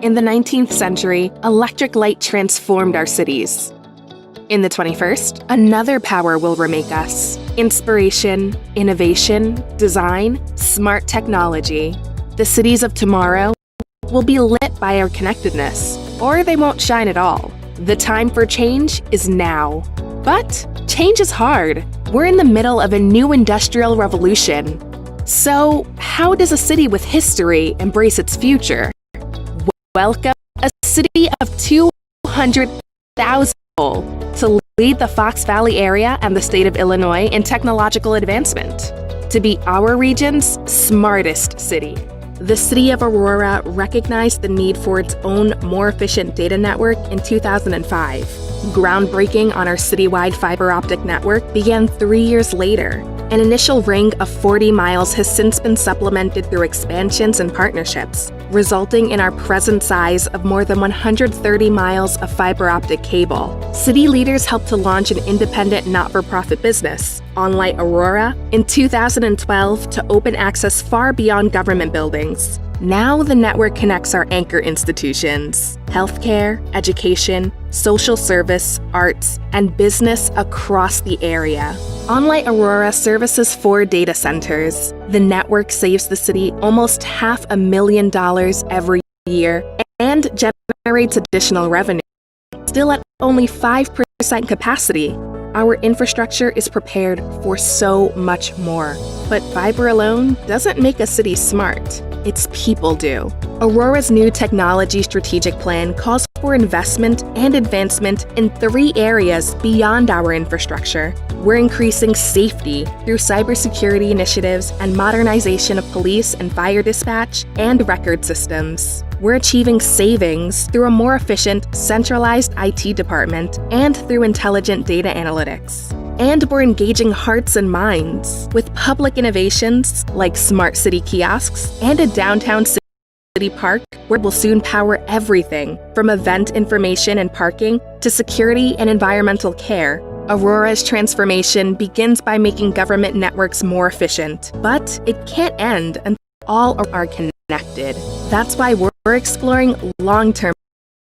In the 19th century, electric light transformed our cities. In the 21st, another power will remake us: inspiration, innovation, design, smart technology. The cities of tomorrow will be lit by our connectedness, or they won't shine at all. The time for change is now. But change is hard. We're in the middle of a new industrial revolution. So, how does a city with history embrace its future? Welcome a city of 200,000 people to lead the Fox Valley area and the state of Illinois in technological advancement, to be our region's smartest city. The city of Aurora recognized the need for its own more efficient data network in 2005. Groundbreaking on our citywide fiber optic network began 3 years later. An initial ring of 40 miles has since been supplemented through expansions and partnerships, resulting in our present size of more than 130 miles of fiber optic cable. City leaders helped to launch an independent not-for-profit business, OnLight Aurora, in 2012 to open access far beyond government buildings. Now the network connects our anchor institutions: healthcare, education, social service, arts, and business across the area. OnLight Aurora services 4 data centers. The network saves the city almost $500,000 every year and generates additional revenue. Still at only 5% capacity, our infrastructure is prepared for so much more. But fiber alone doesn't make a city smart. Its people do. Aurora's new technology strategic plan calls for investment and advancement in 3 areas beyond our infrastructure. We're increasing safety through cybersecurity initiatives and modernization of police and fire dispatch and record systems. We're achieving savings through a more efficient, centralized IT department and through intelligent data analytics. And we're engaging hearts and minds with public innovations like smart city kiosks and a downtown city park where we'll soon power everything from event information and parking to security and environmental care. Aurora's transformation begins by making government networks more efficient, but it can't end until all are connected. That's why we're exploring long-term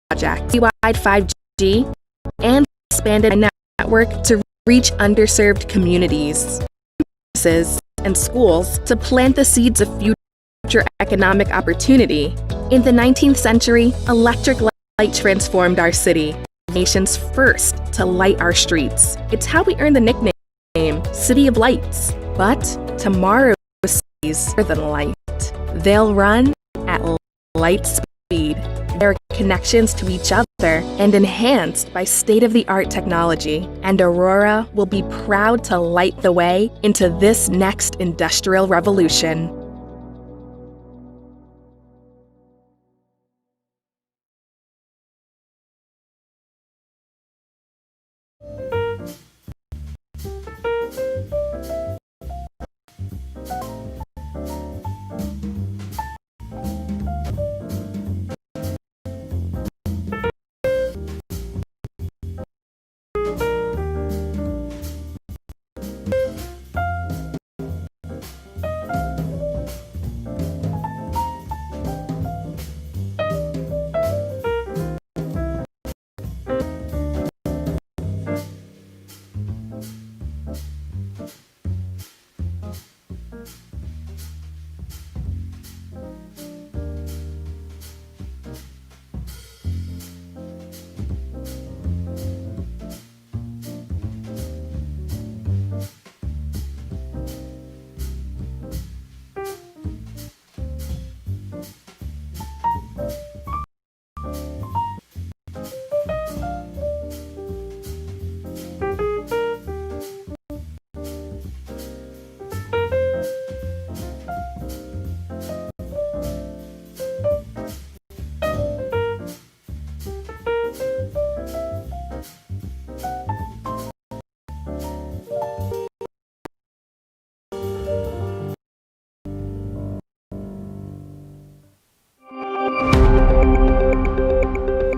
projects, citywide 5G, and expanded network to reach underserved communities, businesses, and schools to plant the seeds of future economic opportunity. In the 19th century, electric light transformed our city, nation's first to light our streets. It's how we earned the nickname City of Lights. But tomorrow's cities are than light. They'll run at light speed. There are connections to each other and enhanced by state-of-the-art technology. And Aurora will be proud to light the way into this next industrial revolution.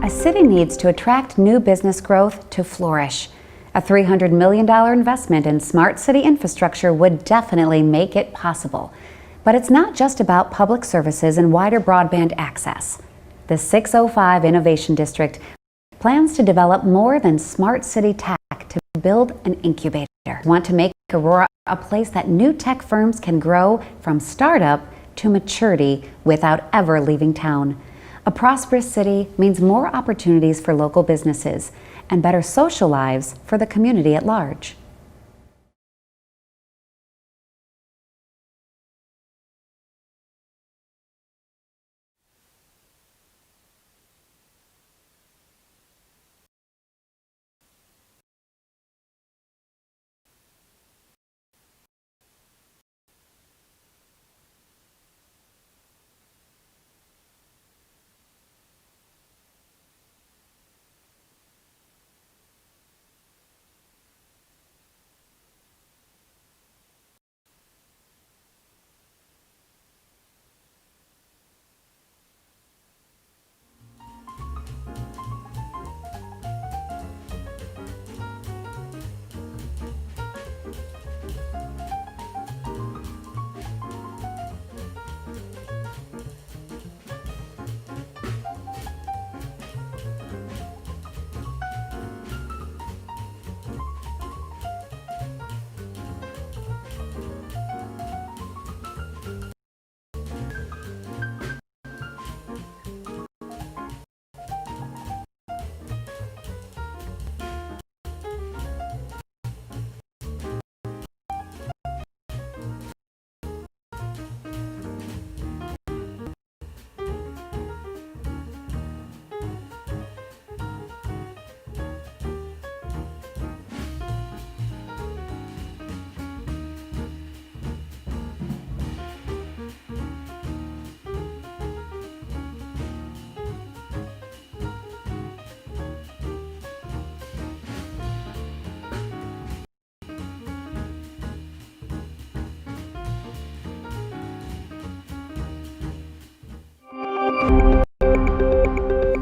A city needs to attract new business growth to flourish. A $300 million investment in smart city infrastructure would definitely make it possible. But it's not just about public services and wider broadband access. The 605 Innovation District plans to develop more than smart city tech to build an incubator. Want to make Aurora a place that new tech firms can grow from startup to maturity without ever leaving town. A prosperous city means more opportunities for local businesses and better social lives for the community at large.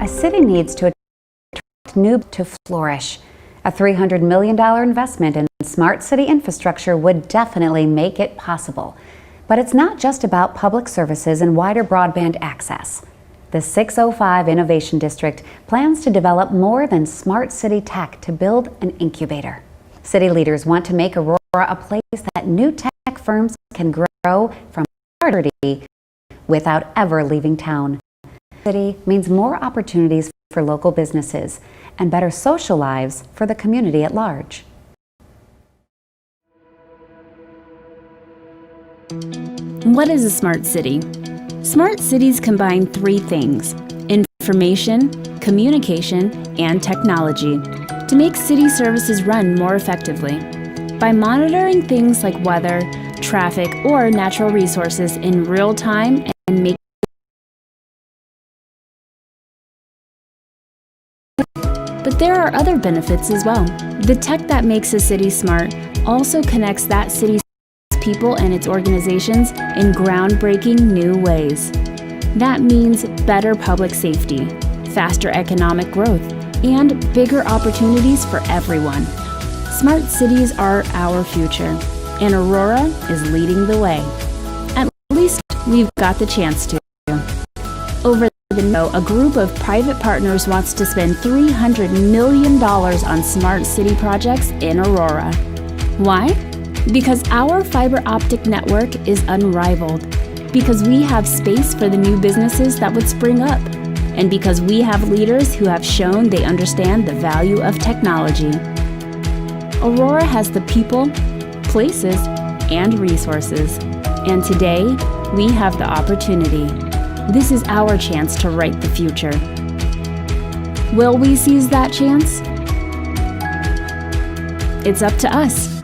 A city needs to attract new to flourish. A $300 million investment in smart city infrastructure would definitely make it possible. But it's not just about public services and wider broadband access. The 605 Innovation District plans to develop more than smart city tech to build an incubator. City leaders want to make Aurora a place that new tech firms can grow from startup without ever leaving town. City means more opportunities for local businesses and better social lives for the community at large. What is a smart city? Smart cities combine three things: information, communication, and technology to make city services run more effectively. By monitoring things like weather, traffic, or natural resources in real time and making But there are other benefits as well. The tech that makes a city smart also connects that city's people and its organizations in groundbreaking new ways. That means better public safety, faster economic growth, and bigger opportunities for everyone. Smart cities are our future, and Aurora is leading the way. At least we've got the chance to. Over a group of private partners wants to spend $300 million on smart city projects in Aurora. Why? Because our fiber optic network is unrivaled. Because we have space for the new businesses that would spring up. And because we have leaders who have shown they understand the value of technology. Aurora has the people, places, and resources. And today, we have the opportunity. This is our chance to write the future. Will we seize that chance? It's up to us.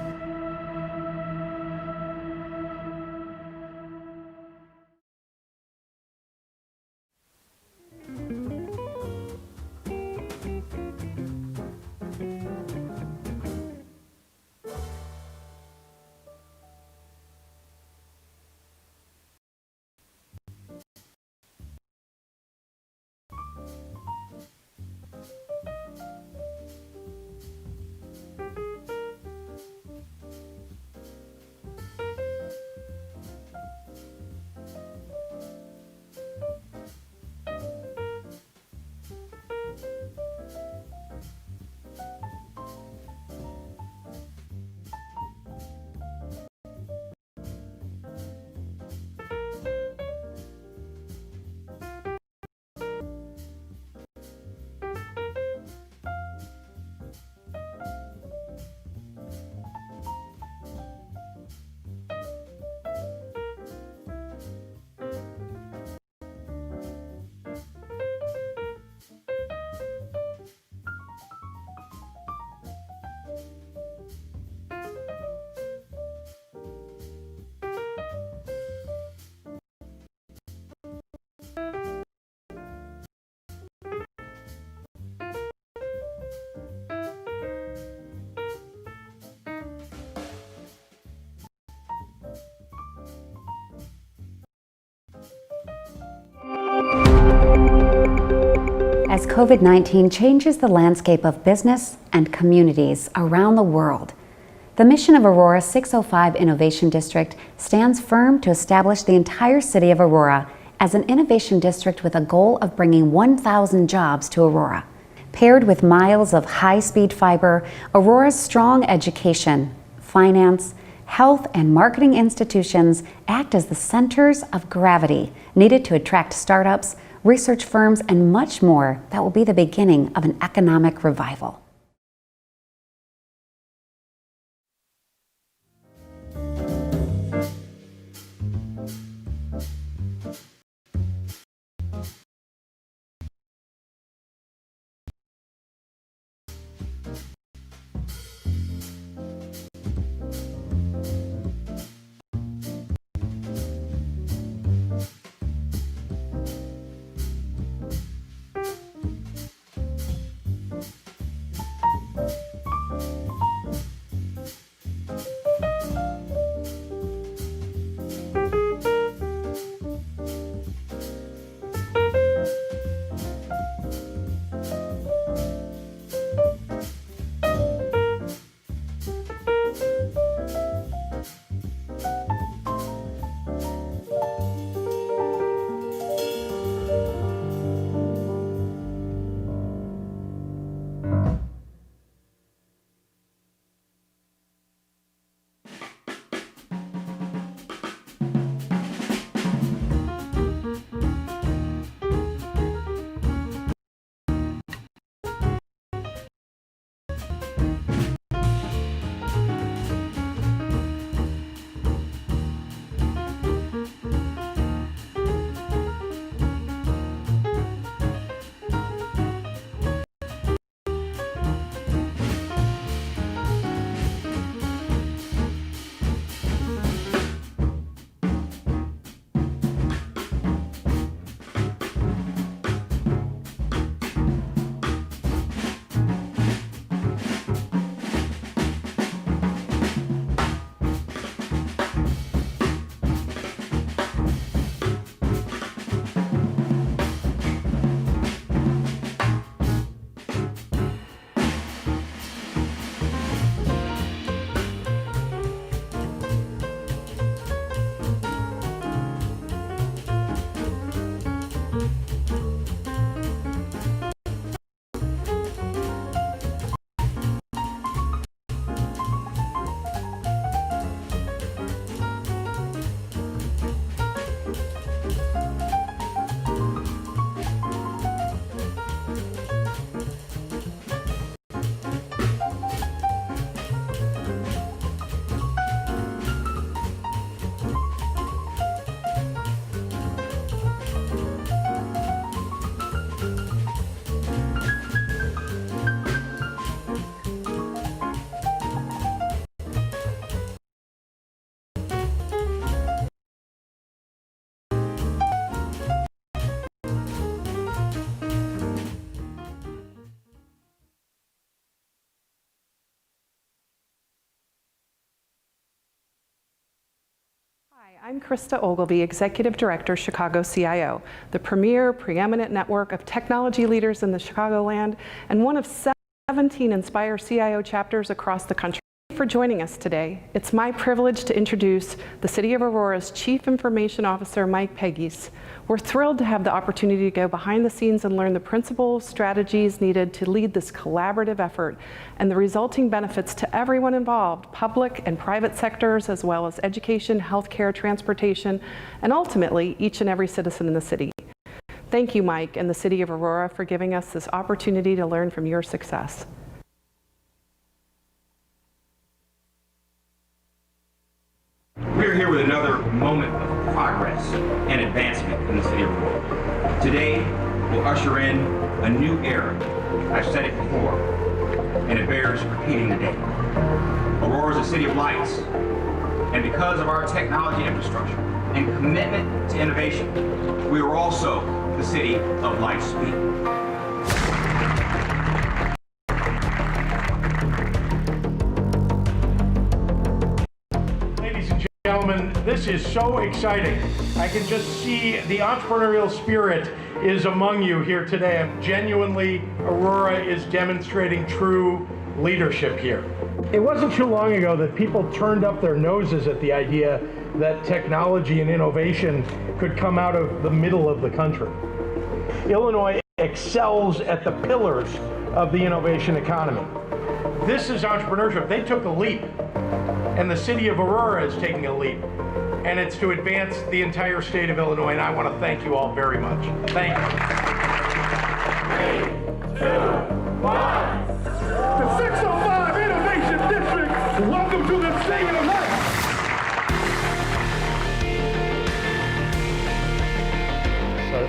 as COVID-19 changes the landscape of business and communities around the world. The mission of Aurora 605 Innovation District stands firm to establish the entire city of Aurora as an innovation district with a goal of bringing 1,000 jobs to Aurora. Paired with miles of high-speed fiber, Aurora's strong education, finance, health, and marketing institutions act as the centers of gravity needed to attract startups, research firms, and much more that will be the beginning of an economic revival. I'm Krista Ogilvy, Executive Director, ChicagoCIO, the premier, preeminent network of technology leaders in the Chicagoland and one of 17 Inspire CIO chapters across the country. Thank you for joining us today. It's my privilege to introduce the City of Aurora's Chief Information Officer, Mike Pegues. We're thrilled to have the opportunity to go behind the scenes and learn the principles, strategies needed to lead this collaborative effort and the resulting benefits to everyone involved, public and private sectors, as well as education, healthcare, transportation, and ultimately each and every citizen in the city. Thank you, Mike, and the City of Aurora for giving us this opportunity to learn from your success. We're here with another moment of progress and advancement in the city of Aurora. Today, we'll usher in a new era. I've said it before, and it bears repeating today. Aurora is a city of lights, and because of our technology infrastructure and commitment to innovation, we are also the city of light speed. gentlemen, this is so exciting. I can just see the entrepreneurial spirit is among you here today. And genuinely, Aurora is demonstrating true leadership here. It wasn't too long ago that people turned up their noses at the idea that technology and innovation could come out of the middle of the country. Illinois excels at the pillars of the innovation economy. This is entrepreneurship. They took a leap, and the city of Aurora is taking a leap, and it's to advance the entire state of Illinois, and I want to thank you all very much. Thank you. 3, 2, 1. The 605 Innovation District, welcome to the State of Life.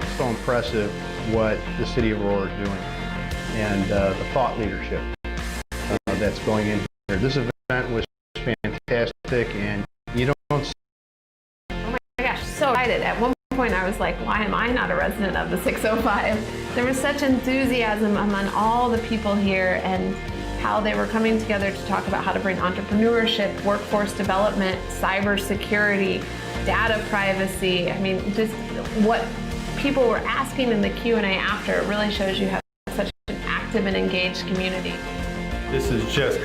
It's so impressive what the city of Aurora is doing, and the thought leadership that's going in here. This event was fantastic, and you don't. Oh my gosh, so excited. At one point I was like, why am I not a resident of the 605? There was such enthusiasm among all the people here and how they were coming together to talk about how to bring entrepreneurship, workforce development, cybersecurity, data privacy. I mean, just what people were asking in the Q&A after, it really shows you have such an active and engaged community. This is just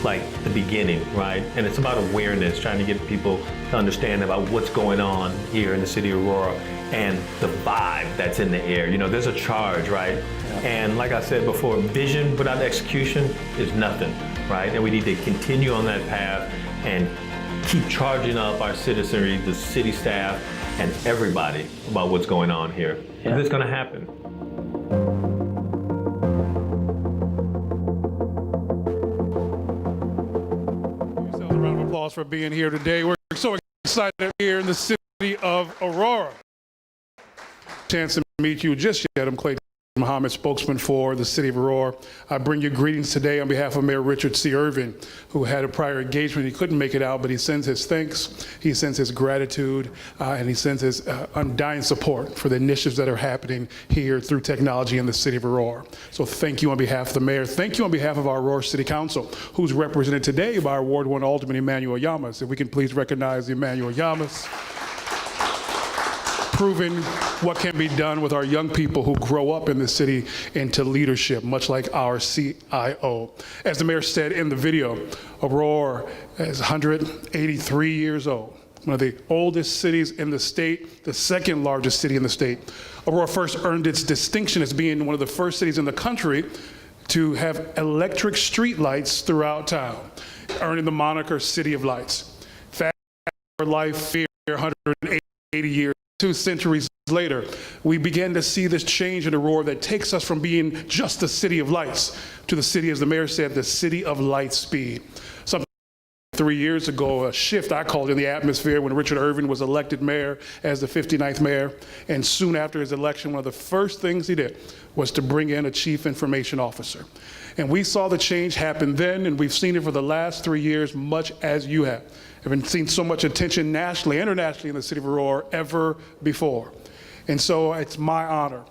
like the beginning, right? And it's about awareness, trying to get people to understand about what's going on here in the city of Aurora and the vibe that's in the air. You know, there's a charge, right? And like I said before, vision without execution is nothing, right? And we need to continue on that path and keep charging up our citizenry, the city staff, and everybody about what's going on here. Yeah. It's gonna happen. A round of applause for being here today. We're so excited here in the city of Aurora. Chance to meet you just yet. I'm Clayton Muhammad, spokesman for the city of Aurora. I bring you greetings today on behalf of Mayor Richard C. Irvin, who had a prior engagement. He couldn't make it out, but he sends his thanks, he sends his gratitude, and he sends his undying support for the initiatives that are happening here through technology in the city of Aurora. So thank you on behalf of the mayor. Thank you on behalf of our Aurora City Council, who's represented today by our Ward 1 Alderman Emmanuel Yamas. If we can please recognize Emmanuel Yamas. Proving what can be done with our young people who grow up in the city into leadership, much like our CIO. As the mayor said in the video, Aurora is 183 years old, one of the oldest cities in the state, the second largest city in the state. Aurora first earned its distinction as being one of the first cities in the country to have electric street lights throughout town, earning the moniker City of Lights. Fast forward life here 180 years. 2 centuries later, we began to see this change in Aurora that takes us from being just the city of lights to the city, as the mayor said, the city of light speed. Some 3 years ago, a shift I called in the atmosphere when Richard Irvin was elected mayor as the 59th mayor. And soon after his election, one of the first things he did was to bring in a chief information officer. And we saw the change happen then, and we've seen it for the last 3 years, much as you have. Haven't seen so much attention nationally, internationally in the city of Aurora ever before. And so it's my honor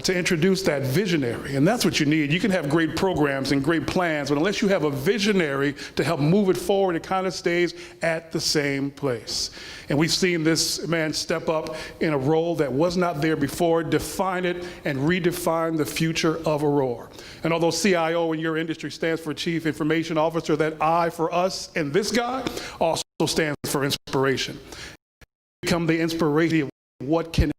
to introduce that visionary, and that's what you need. You can have great programs and great plans, but unless you have a visionary to help move it forward, it kind of stays at the same place. And we've seen this man step up in a role that was not there before, define it and redefine the future of Aurora. And although CIO in your industry stands for Chief Information Officer, that I for us and this guy also stands for inspiration. Become the inspiration of what can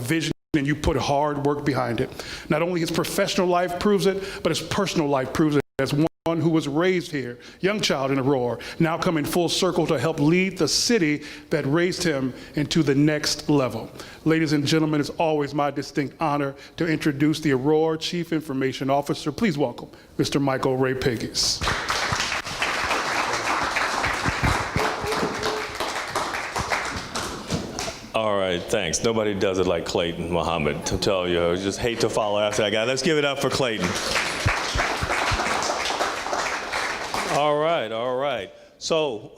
vision, and you put hard work behind it. Not only his professional life proves it, but his personal life proves it. As one who was raised here, young child in Aurora, now coming full circle to help lead the city that raised him into the next level. Ladies and gentlemen, it's always my distinct honor to introduce the Aurora Chief Information Officer. Please welcome Mr. Michael Ray Pegues. All right, thanks. Nobody does it like Clayton Muhammad, to tell you. I just hate to follow after that guy. Let's give it up for Clayton. All right. So,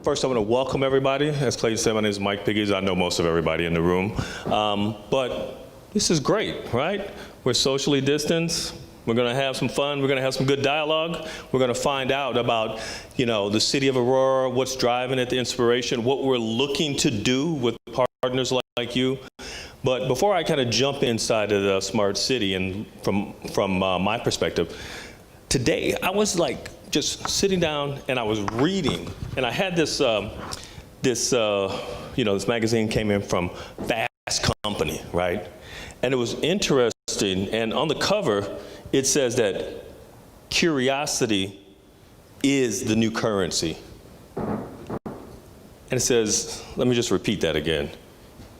first I want to welcome everybody. As Clayton said, my name is Mike Pegues. I know most of everybody in the room. But this is great, right? We're socially distanced. We're going to have some fun. We're going to have some good dialogue. We're going to find out about, the city of Aurora, what's driving it, the inspiration, what we're looking to do with partners like you. But before I kind of jump inside of the smart city, and from my perspective, today I was like just sitting down and I was reading, and I had this this magazine came in from Fast Company, right? And it was interesting, and on the cover, it says that curiosity is the new currency. And it says, let me just repeat that again.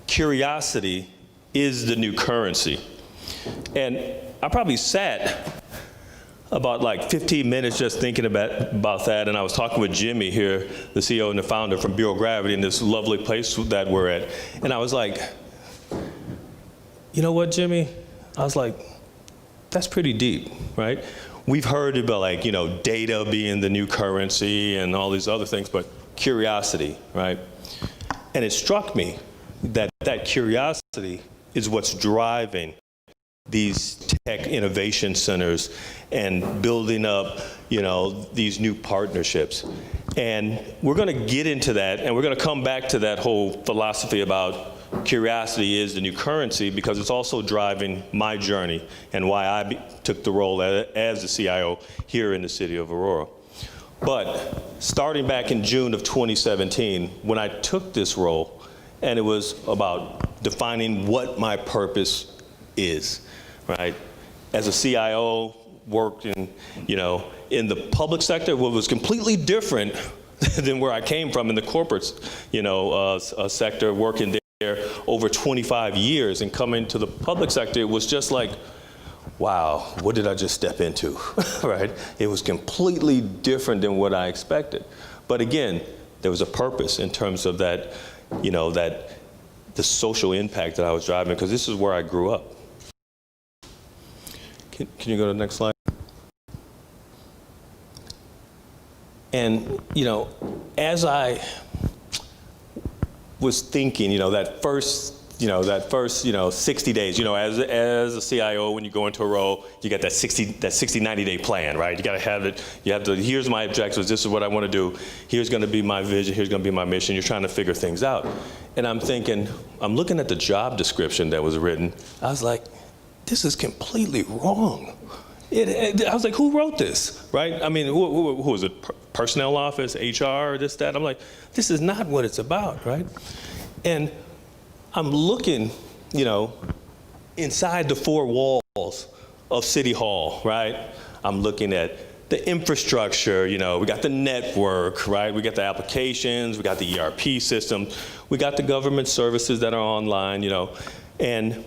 Curiosity is the new currency. And I probably sat about like 15 minutes just thinking about that, and I was talking with Jimmy here, the CEO and the founder from Bureau of Gravity, in this lovely place that we're at. And I was like, you know what, Jimmy? I was like, that's pretty deep, right? We've heard about like, data being the new currency and all these other things, but curiosity, right? And it struck me that curiosity is what's driving these tech innovation centers and building up, these new partnerships. And we're going to get into that, and we're going to come back to that whole philosophy about curiosity is the new currency, because it's also driving my journey and why I took the role as the CIO here in the city of Aurora. But starting back in June of 2017, when I took this role, and it was about defining what my purpose is, right? As a CIO, worked in the public sector, what was completely different than where I came from in the corporate, sector, working there over 25 years, and coming to the public sector, it was just like, wow, what did I just step into, right? It was completely different than what I expected. But again, there was a purpose in terms of that, the social impact that I was driving, because this is where I grew up. Can you go to the next slide? And, as I was thinking, that first 60 days, as a CIO, when you go into a role, you got that 90-day plan, right? You got to have it. You have to, here's my objectives. This is what I want to do. Here's going to be my vision. Here's going to be my mission. You're trying to figure things out. And I'm thinking, I'm looking at the job description that was written. I was like, this is completely wrong. I was like, who wrote this, right? I mean, who was it? Personnel office, HR, this, that? I'm like, this is not what it's about, right? And I'm looking, inside the four walls of City Hall, right? I'm looking at the infrastructure, we got the network, right? We got the applications, we got the ERP system, we got the government services that are online, and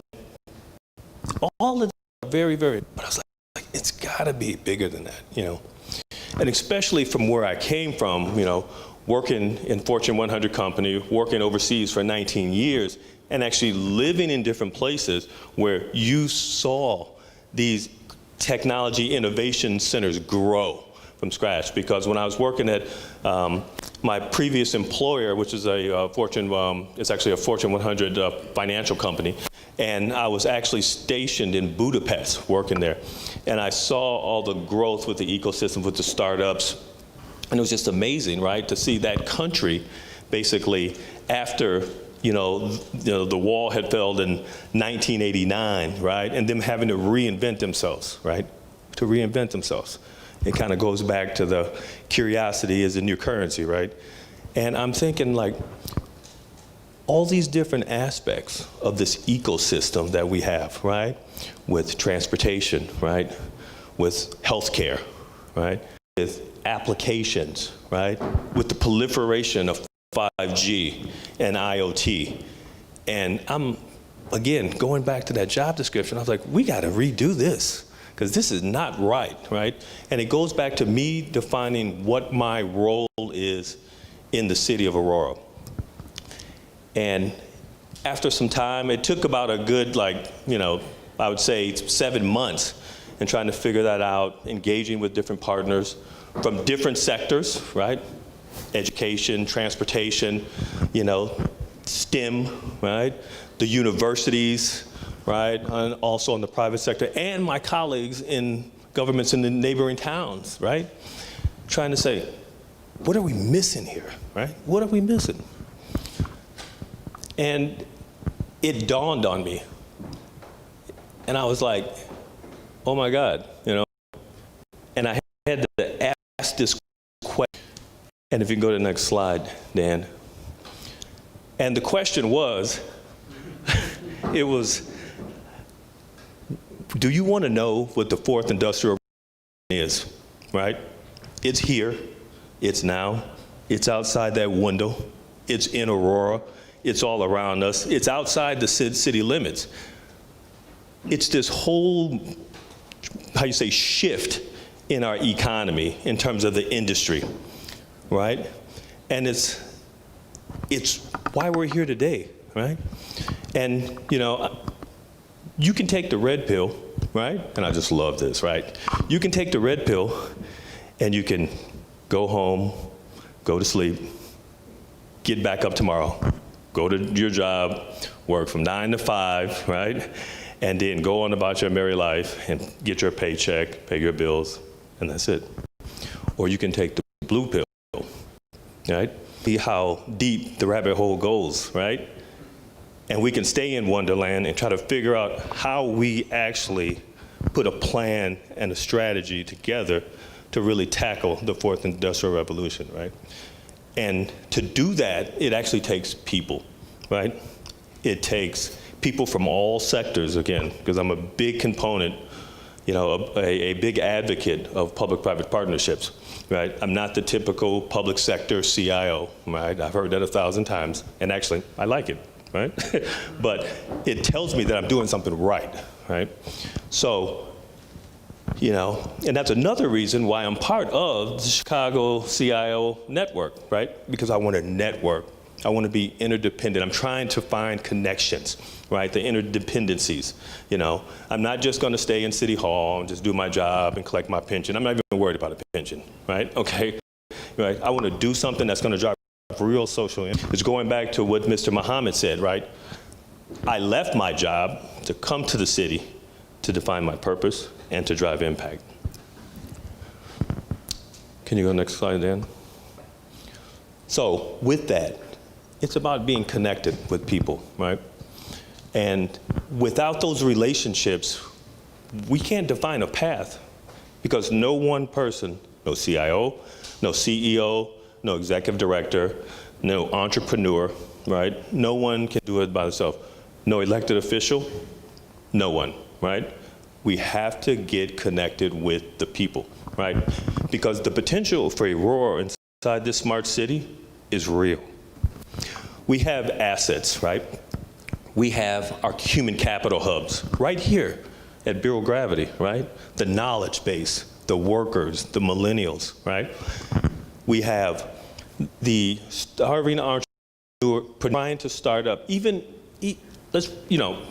all of them are very, very, but I was like, it's gotta be bigger than that, And especially from where I came from, working in Fortune 100 company, working overseas for 19 years, and actually living in different places where you saw these technology innovation centers grow from scratch. Because when I was working at my previous employer, which is it's actually a Fortune 100 financial company, and I was actually stationed in Budapest working there. And I saw all the growth with the ecosystem, with the startups, and it was just amazing, right, to see that country basically after the wall had fell in 1989, right? And them having to reinvent themselves, right? To reinvent themselves. It kind of goes back to the curiosity is the new currency, right? And I'm thinking like all these different aspects of this ecosystem that we have, right? With transportation, right? With healthcare, right? With applications, right? With the proliferation of 5G and IoT. And I'm, again, going back to that job description, I was like, we got to redo this, because this is not right, right? And it goes back to me defining what my role is in the city of Aurora. And after some time, it took about a good, I would say 7 months in trying to figure that out, engaging with different partners from different sectors, right? Education, transportation, STEM, right? The universities, right? And also in the private sector, and my colleagues in governments in the neighboring towns, right? Trying to say, what are we missing here, right? What are we missing? And it dawned on me. And I was like, oh my God, you know? And I had to ask this question. And if you can go to the next slide, Dan. And the question was, it was, do you want to know what the fourth industrial revolution is, right? It's here, it's now, it's outside that window, it's in Aurora, it's all around us, it's outside the city limits. It's this whole, how you say, shift in our economy in terms of the industry, right? And it's why we're here today, right? And, you know, you can take the red pill, right? And I just love this, right? You can take the red pill and you can go home, go to sleep, get back up tomorrow, go to your job, work from 9 to 5, right? And then go on about your merry life and get your paycheck, pay your bills, and that's it. Or you can take the blue pill, right? See how deep the rabbit hole goes, right? And we can stay in Wonderland and try to figure out how we actually put a plan and a strategy together to really tackle the fourth industrial revolution, right? And to do that, it actually takes people, right? It takes people from all sectors, again, because I'm a big component, you know, a big advocate of public-private partnerships, right? I'm not the typical public sector CIO, right? I've heard that 1,000 times, and actually, I like it, right? But it tells me that I'm doing something right, right? So, you know, and that's another reason why I'm part of the ChicagoCIO network, right? Because I want to network. I want to be interdependent. I'm trying to find connections, right? The interdependencies, you know. I'm not just going to stay in City Hall and just do my job and collect my pension. I'm not even worried about a pension, right? Okay, right? I want to do something that's going to drive real social impact. It's going back to what Mr. Muhammad said, right? I left my job to come to the city to define my purpose and to drive impact. Can you go next slide, Dan? So with that, it's about being connected with people, right? And without those relationships, we can't define a path because no one person, no CIO, no CEO, no executive director, no entrepreneur, right? No one can do it by themselves. No elected official, no one, right? We have to get connected with the people, right? Because the potential for Aurora inside this smart city is real. We have assets, right? We have our human capital hubs right here at Bureau of Gravity, right? The knowledge base, the workers, the millennials, right? We have the starving entrepreneur trying to start up, let's, you know,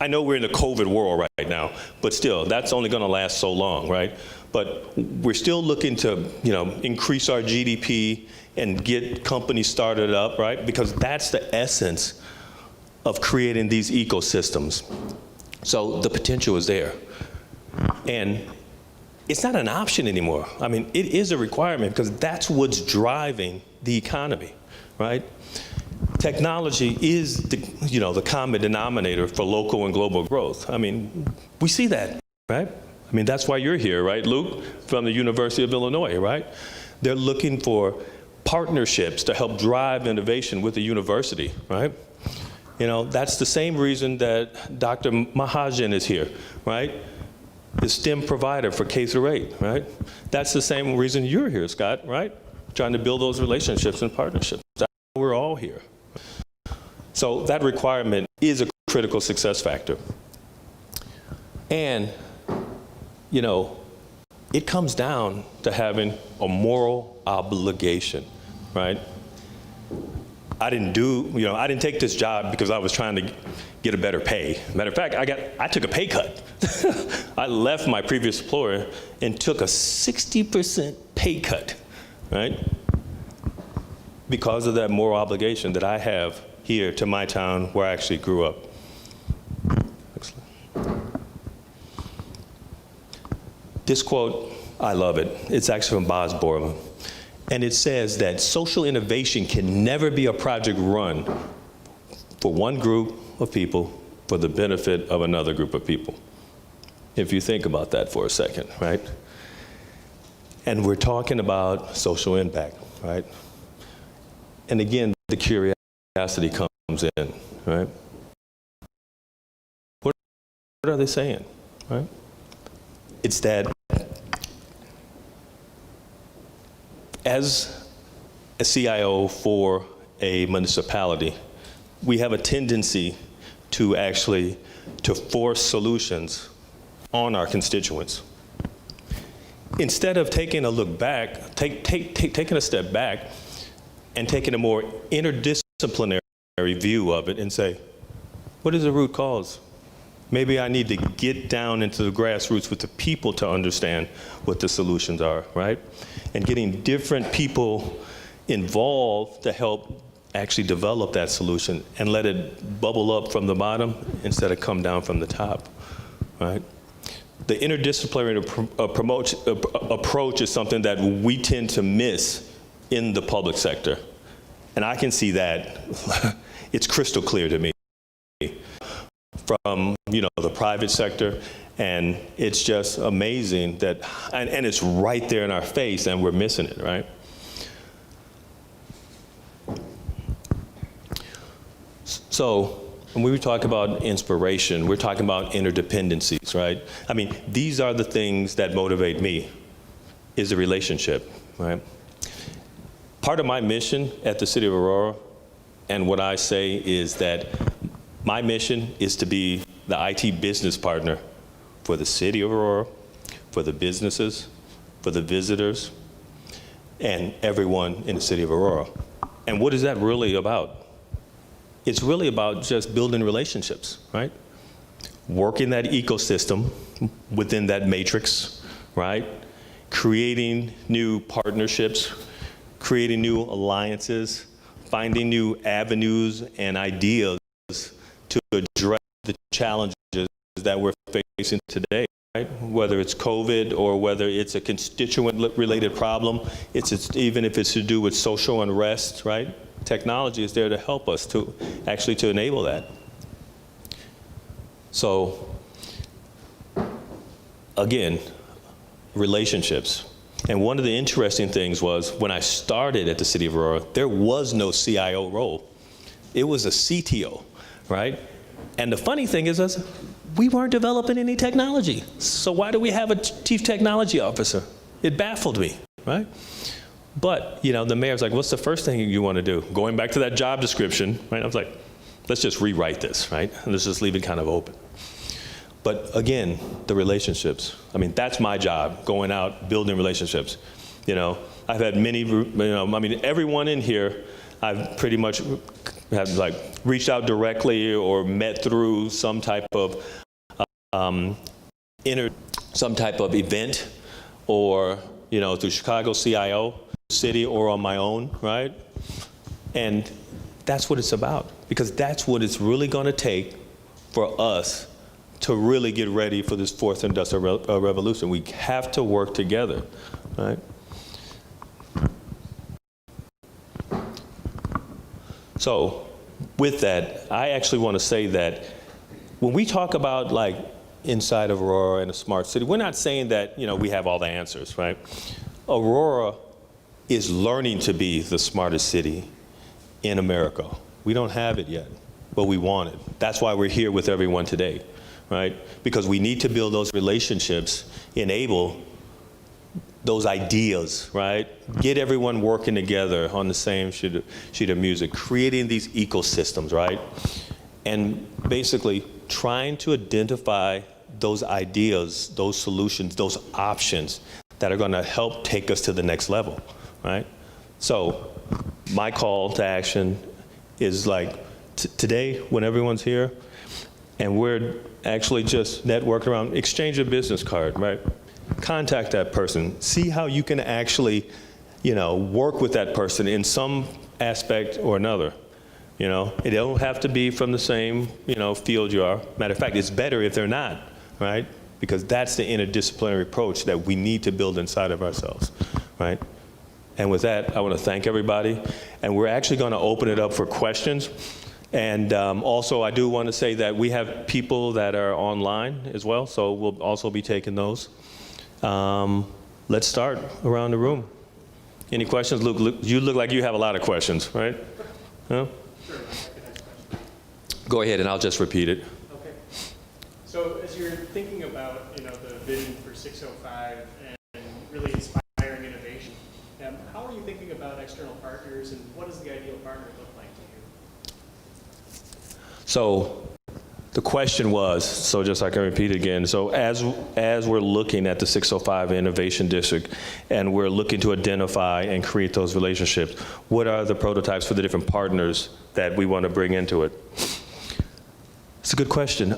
I know we're in a COVID world right now, but still, that's only gonna last so long, right? But we're still looking to, you know, increase our GDP and get companies started up, right? Because that's the essence of creating these ecosystems. So the potential is there. And it's not an option anymore. I mean, it is a requirement because that's what's driving the economy, right? Technology is the, you know, the common denominator for local and global growth. I mean, we see that, right? I mean, that's why you're here, right, Luke, from the University of Illinois, right? They're looking for partnerships to help drive innovation with the university, right? You know, that's the same reason that Dr. Mahajan is here, right? The STEM provider for K through 8, right? That's the same reason you're here, Scott, right? Trying to build those relationships and partnerships. That's why we're all here. So that requirement is a critical success factor. And, you know, it comes down to having a moral obligation, right? I didn't take this job because I was trying to get a better pay. Matter of fact, I took a pay cut. I left my previous employer and took a 60% pay cut, right? Because of that moral obligation that I have here to my town where I actually grew up. Excellent. This quote, I love it. It's actually from Boz Borman. And it says that social innovation can never be a project run for one group of people for the benefit of another group of people. If you think about that for a second, right? And we're talking about social impact, right? And again, the curiosity comes in, right? What are they saying, right? It's that as a CIO for a municipality, we have a tendency to actually force solutions on our constituents. Instead of taking a look back, taking a step back and taking a more interdisciplinary view of it and say, what is the root cause? Maybe I need to get down into the grassroots with the people to understand what the solutions are, right? And getting different people involved to help actually develop that solution and let it bubble up from the bottom instead of come down from the top, right? The interdisciplinary approach is something that we tend to miss in the public sector. And I can see that. It's crystal clear to me from the private sector, and it's just amazing that, and it's right there in our face and we're missing it, right? So when we talk about inspiration, we're talking about interdependencies, right? I mean, these are the things that motivate me, is the relationship, right? Part of my mission at the City of Aurora, and what I say is that my mission is to be the IT business partner for the City of Aurora, for the businesses, for the visitors, and everyone in the City of Aurora. And what is that really about? It's really about just building relationships, right? Working that ecosystem within that matrix, right? Creating new partnerships, creating new alliances, finding new avenues and ideas to address the challenges that we're facing today, right? Whether it's COVID or whether it's a constituent-related problem, even if it's to do with social unrest, right? Technology is there to help us to enable that. So, again, relationships. And one of the interesting things was when I started at the City of Aurora, there was no CIO role. It was a CTO, right? And the funny thing is we weren't developing any technology. So why do we have a chief technology officer? It baffled me, right? But, the mayor's like, what's the first thing you want to do? Going back to that job description, right? I was like, let's just rewrite this, right? And let's just leave it kind of open. But again, the relationships. I mean, that's my job, going out, building relationships. I've had many, everyone in here, I've pretty much have reached out directly or met through some type of some type of event, or through ChicagoCIO, city, or on my own, right? And that's what it's about, because that's what it's really going to take for us to really get ready for this fourth industrial revolution. We have to work together, right? So with that, I actually want to say that when we talk about inside of Aurora and a smart city, we're not saying that we have all the answers, right? Aurora is learning to be the smartest city in America. We don't have it yet, but we want it. That's why we're here with everyone today, right? Because we need to build those relationships, enable those ideas, right? Get everyone working together on the same sheet of music, creating these ecosystems, right? And basically trying to identify those ideas, those solutions, those options that are going to help take us to the next level, right? So my call to action is today, when everyone's here and we're actually just networking around, exchange a business card, right? Contact that person, see how you can actually, work with that person in some aspect or another. It don't have to be from the same, field you are. Matter of fact, it's better if they're not, right? because that's the interdisciplinary approach that we need to build inside of ourselves, right? And with that, I want to thank everybody, and we're actually going to open it up for questions. And also, I do want to say that we have people that are online as well, so we'll also be taking those. Let's start around the room. Any questions? Luke, you look like you have a lot of questions, right? Huh? Sure. Go ahead, and I'll just repeat it. Okay. So as you're thinking about, the vision for 605 and really inspiring innovation, how are you thinking about external partners, and what does the ideal partner look like to you? So the question was, so just so I can repeat it again, so as we're looking at the 605 Innovation District and we're looking to identify and create those relationships, what are the prototypes for the different partners that we want to bring into it? It's a good question.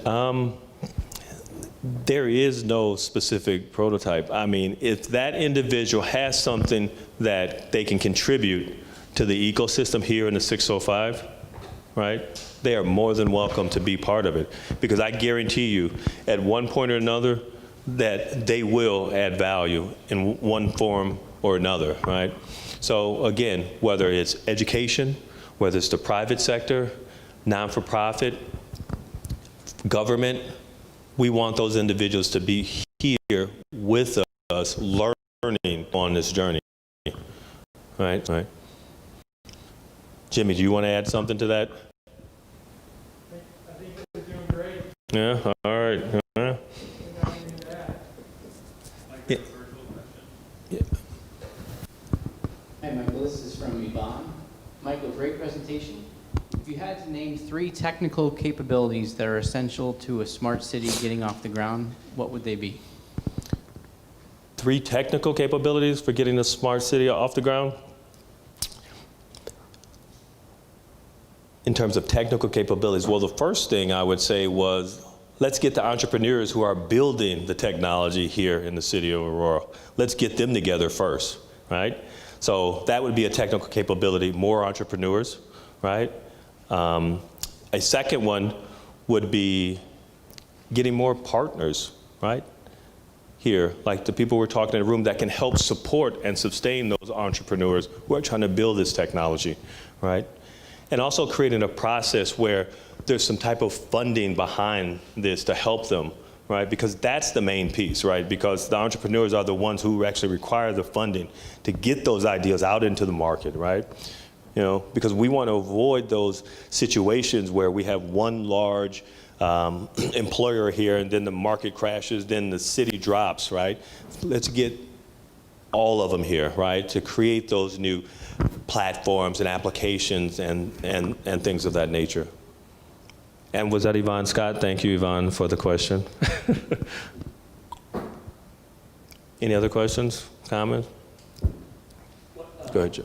There is no specific prototype. I mean, if that individual has something that they can contribute to the ecosystem here in the 605, right? They are more than welcome to be part of it, because I guarantee you at one point or another that they will add value in one form or another, right? So again, whether it's education, whether it's the private sector, non-for-profit, government, we want those individuals to be here with us learning on this journey, right? Right. Jimmy, do you want to add something to that? I think you're doing great. Yeah, all right. Yeah. Yeah. Hi, Michael. This is from Yvonne. Michael, great presentation. If you had to name 3 technical capabilities that are essential to a smart city getting off the ground, what would they be? 3 technical capabilities for getting a smart city off the ground? In terms of technical capabilities, well, the first thing I would say was, let's get the entrepreneurs who are building the technology here in the city of Aurora. Let's get them together first, right? So that would be a technical capability, more entrepreneurs, right? A second one would be getting more partners, right? Here, like the people we're talking in the room that can help support and sustain those entrepreneurs who are trying to build this technology, right? And also creating a process where there's some type of funding behind this to help them, right? Because that's the main piece, right? Because the entrepreneurs are the ones who actually require the funding to get those ideas out into the market, right? Because we want to avoid those situations where we have one large employer here and then the market crashes, then the city drops, right? Let's get all of them here, right? To create those new platforms and applications and things of that nature. And was that Yvonne Scott? Thank you, Yvonne, for the question. Any other questions, comments? Go ahead, Joe.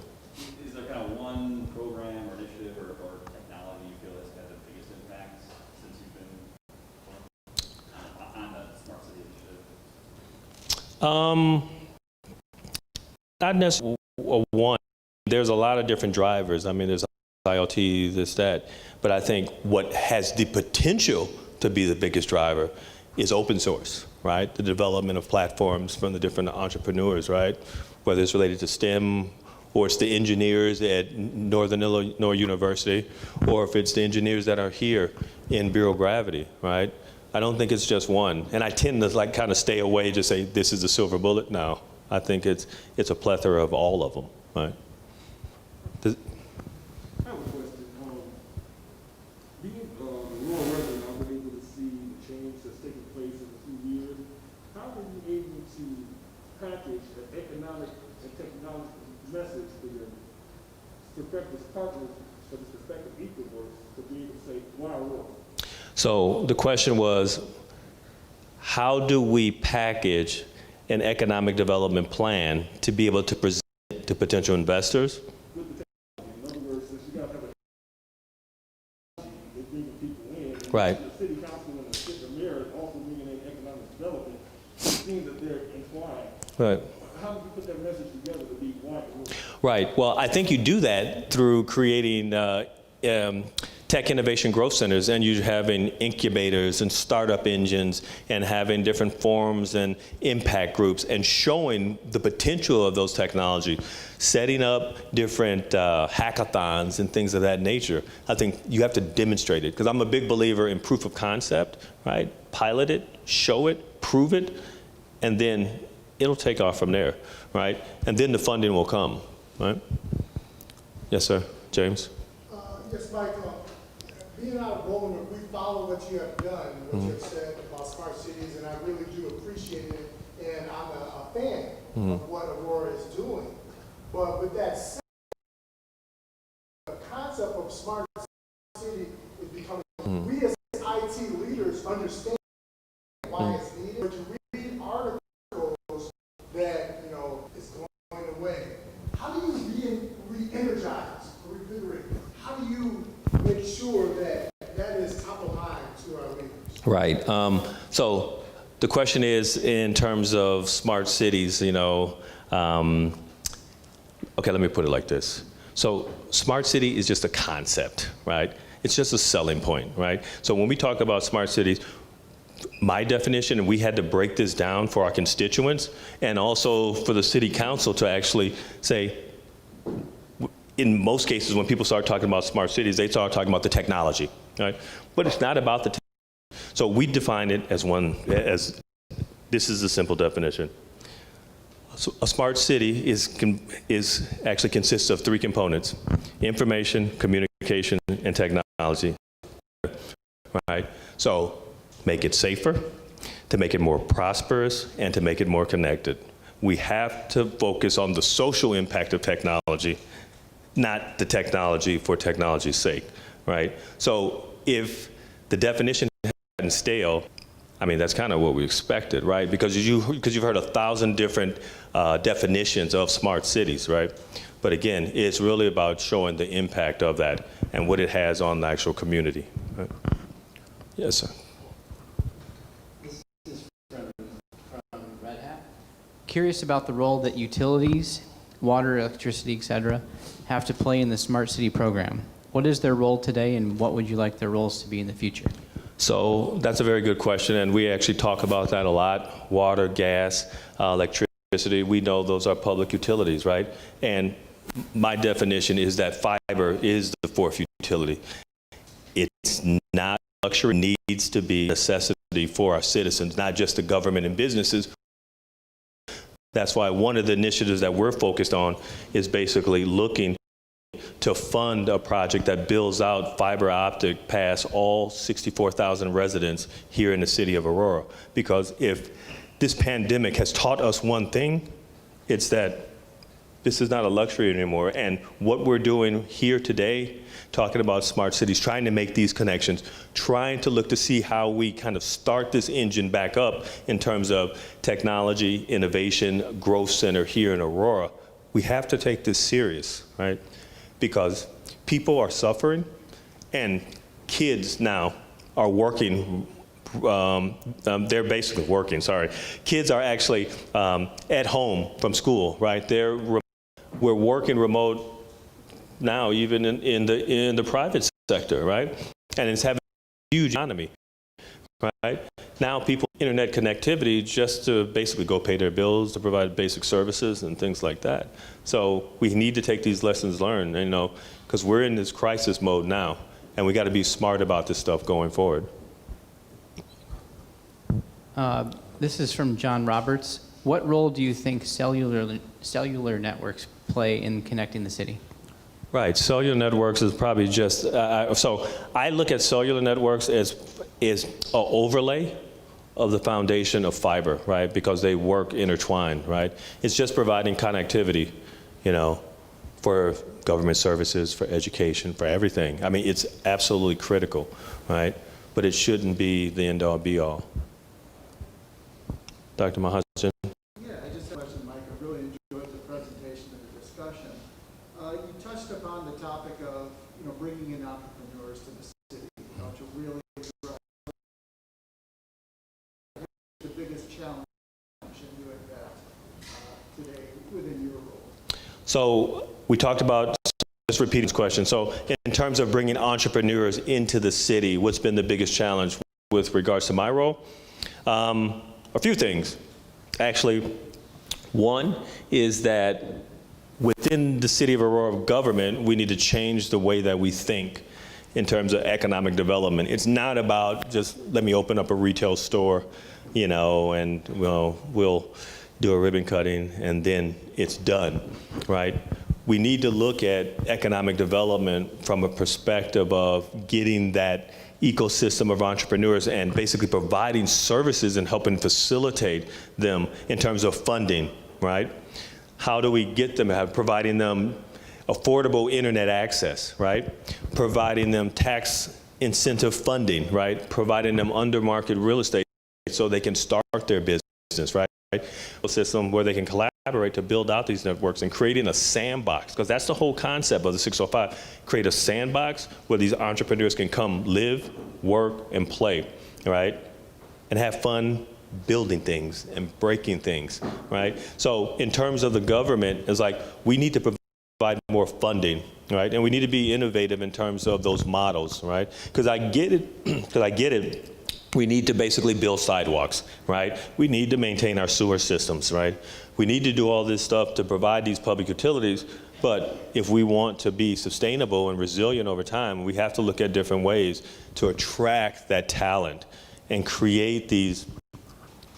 Is there kind of one program or initiative or technology you feel has had the biggest impact since you've been on the Smart City initiative? Not necessarily one. There's a lot of different drivers. I mean, there's IoT, this, that. But I think what has the potential to be the biggest driver is open source, right? The development of platforms from the different entrepreneurs, right? Whether it's related to STEM, or it's the engineers at Northern Illinois University, or if it's the engineers that are here in Bureau of Gravity, right? I don't think it's just one. And I tend to kind of stay away, just say, this is the silver bullet. No, I think it's a plethora of all of them, right? I have a question. Being a rural resident, I've been able to see the change that's taken place in a few years. How are you able to package an economic and technological message to your prospective partners, for the prospective ecoworks, to be able to say, why Aurora? So the question was, how do we package an economic development plan to be able to present to potential investors? Right. The city council and the city mayor is also bringing in economic development. It seems that they're entwined. Right. How do you put that message together to be one? Right. Well, I think you do that through creating tech innovation growth centers, and you're having incubators and startup engines and having different forums and impact groups and showing the potential of those technology, setting up different hackathons and things of that nature. I think you have to demonstrate it, because I'm a big believer in proof of concept, right? Pilot it, show it, prove it, and then it'll take off from there, right? And then the funding will come, right? Yes, sir. James? Yes, Mike. Being out of Bolingbrook, we follow what you have done and what you have said about smart cities, and I really do appreciate it. And I'm a fan of what Aurora is doing. But with that said, the concept of smart city is becoming. We as IT leaders understand why it's needed, but you read articles that is going away. How do you re-energize, revigorate? How do you make sure that that is top of mind to our leaders? Right. So the question is, in terms of smart cities, okay, let me put it like this. So smart city is just a concept, right? It's just a selling point, right? So when we talk about smart cities, my definition, and we had to break this down for our constituents and also for the city council to actually say, in most cases, when people start talking about smart cities, they start talking about the technology, right? But it's not about the technology. So we define it as this is a simple definition. So a smart city actually consists of three components: information, communication, and technology, right? So make it safer, to make it more prosperous, and to make it more connected. We have to focus on the social impact of technology, not the technology for technology's sake, right? So if the definition hadn't stale, I mean, that's kind of what we expected, right? Because you've heard 1,000 different definitions of smart cities, right? But again, it's really about showing the impact of that and what it has on the actual community. Right? Yes, sir. This is from Red Hat. Curious about the role that utilities, water, electricity, et cetera, have to play in the Smart City program. What is their role today, and what would you like their roles to be in the future? So that's a very good question, and we actually talk about that a lot. Water, gas, electricity, we know those are public utilities, right? And my definition is that fiber is the fourth utility. It's not luxury, it needs to be a necessity for our citizens, not just the government and businesses. That's why one of the initiatives that we're focused on is basically looking to fund a project that builds out fiber optic past all 64,000 residents here in the city of Aurora. Because if this pandemic has taught us one thing, it's that this is not a luxury anymore. And what we're doing here today, talking about smart cities, trying to make these connections, trying to look to see how we kind of start this engine back up in terms of technology, innovation, growth center here in Aurora. We have to take this serious, right? Because people are suffering, and kids now are working. They're basically working, sorry. Kids are actually at home from school, right? We're working remote now, even in the private sector, right? And it's having a huge economy, right? Now people internet connectivity just to basically go pay their bills, to provide basic services and things like that. So we need to take these lessons learned, because we're in this crisis mode now, and we got to be smart about this stuff going forward. This is from John Roberts. What role do you think cellular networks play in connecting the city? Right, cellular networks is probably just, so I look at cellular networks as an overlay of the foundation of fiber, right? Because they work intertwined, right? It's just providing connectivity, for government services, for education, for everything. I mean, it's absolutely critical, right? But it shouldn't be the end all be all. Dr. Mahajan? Yeah, I just have a question, Mike. I really enjoyed the presentation and the discussion. You touched upon the topic of, bringing in entrepreneurs to the city, to really drive. The biggest challenge in doing that today within your role? So we talked about, just repeat this question. So in in terms of bringing entrepreneurs into the city, what's been the biggest challenge with regards to my role? A few things. Actually, one is that within the City of Aurora government, we need to change the way that we think in terms of economic development. It's not about just let me open up a retail store, you know, and we'll do a ribbon cutting and then it's done, right? We need to look at economic development from a perspective of getting that ecosystem of entrepreneurs and basically providing services and helping facilitate them in terms of funding, right? How do we get them, providing them affordable internet access, right? Providing them tax incentive funding, right? Providing them under market real estate so they can start their business, right? A system where they can collaborate to build out these networks and creating a sandbox, because that's the whole concept of the 605. Create a sandbox where these entrepreneurs can come live, work, and play, right? And have fun building things and breaking things, right? So in terms of the government, it's like we need to provide more funding, right? And we need to be innovative in terms of those models, right? Because I get it, we need to basically build sidewalks, right? We need to maintain our sewer systems, right? We need to do all this stuff to provide these public utilities, but if we want to be sustainable and resilient over time, we have to look at different ways to attract that talent and create these,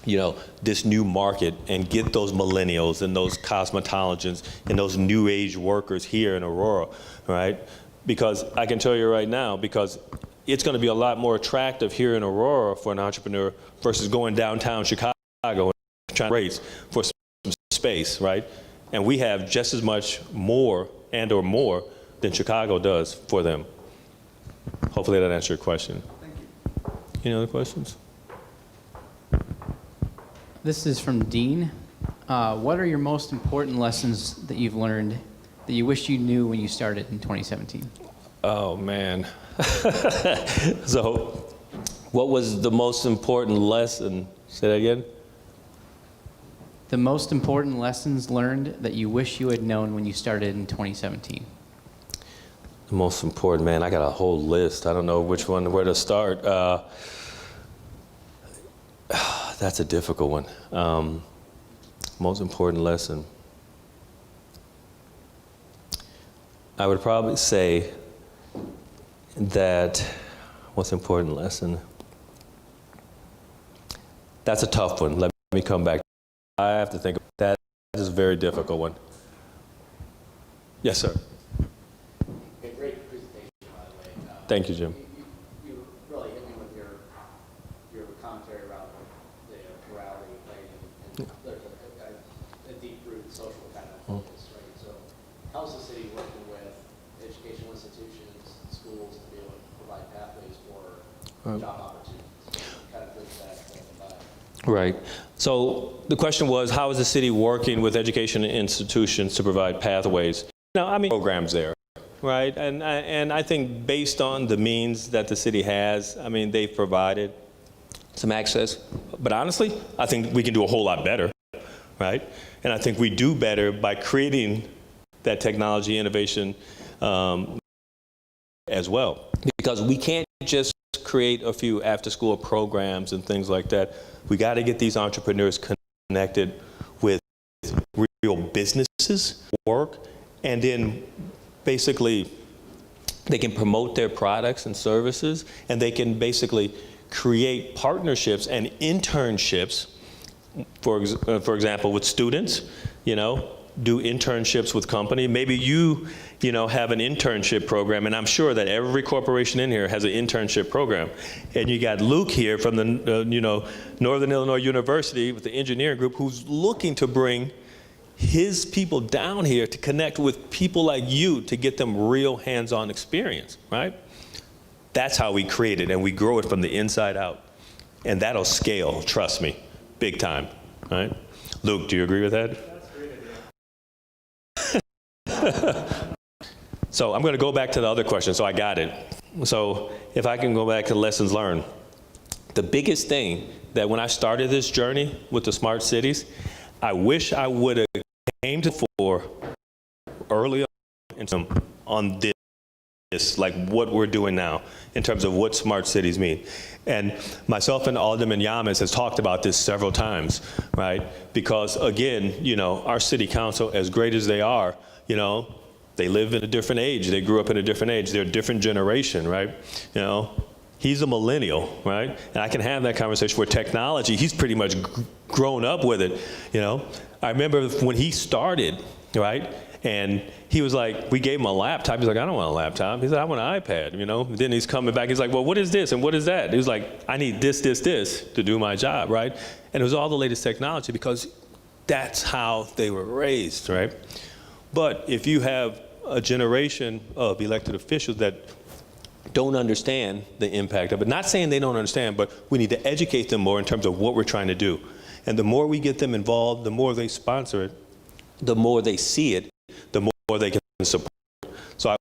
you know, this new market and get those millennials and those cosmetologists and those new age workers here in Aurora, right? Because I can tell you right now, because it's going to be a lot more attractive here in Aurora for an entrepreneur versus going downtown Chicago and trying to raise for some space, right? And we have just as much more or more than Chicago does for them. Hopefully that answered your question. Thank you. Any other questions? This is from Dean. What are your most important lessons that you've learned that you wish you knew when you started in 2017? Oh, man. So, what was the most important lesson? Say that again? The most important lessons learned that you wish you had known when you started in 2017? The most important, man, I got a whole list. I don't know which one, where to start. That's a difficult one. Most important lesson. I would probably say that, what's an important lesson? That's a tough one. Let me come back. I have to think. That is a very difficult one. Yes, sir. Okay, great presentation, by the way. Thank you, Jim. You really hit me with your commentary around the plurality and there's a deep-rooted social kind of focus, right? So how's the city working with educational institutions, schools, to be able to provide pathways for job opportunities? Kind of bridge that divide. Right. So the question was, how is the city working with education institutions to provide pathways? Now, I mean, programs there, right? And I think based on the means that the city has, I mean, they've provided some access. But honestly, I think we can do a whole lot better, right? And I think we do better by creating that technology innovation as well. Because we can't just create a few after-school programs and things like that. We got to get these entrepreneurs connected with real businesses, work, and then basically they can promote their products and services, and they can basically create partnerships and internships, for example, with students, you know, do internships with company. Maybe you know, have an internship program, and I'm sure that every corporation in here has an internship program. And you got Luke here from the, you know, Northern Illinois University with the engineering group who's looking to bring his people down here to connect with people like you to get them real hands-on experience, right? That's how we create it, and we grow it from the inside out. And that'll scale, trust me, big time, right? Luke, do you agree with that? That's a great idea. So I'm going to go back to the other question, so I got it. So if I can go back to lessons learned. The biggest thing that when I started this journey with the smart cities, I wish I would have came to fore early on this like what we're doing now in terms of what smart cities mean. And myself and Alderman Yamas has talked about this several times, right? Because again, you know, our city council, as great as they are, you know, they live in a different age. They grew up in a different age. They're a different generation, right? You know, he's a millennial, right? And I can have that conversation where technology, he's pretty much grown up with it, you know? I remember when he started, right? And he was like, we gave him a laptop. He's like, I don't want a laptop. He said, I want an iPad, you know? And then he's coming back. He's like, well, what is this and what is that? He was like, I need this to do my job, right? And it was all the latest technology because that's how they were raised, right? But if you have a generation of elected officials that don't understand the impact of it, not saying they don't understand, but we need to educate them more in terms of what we're trying to do. And the more we get them involved, the more they sponsor it, the more they see it, the more they can support. So I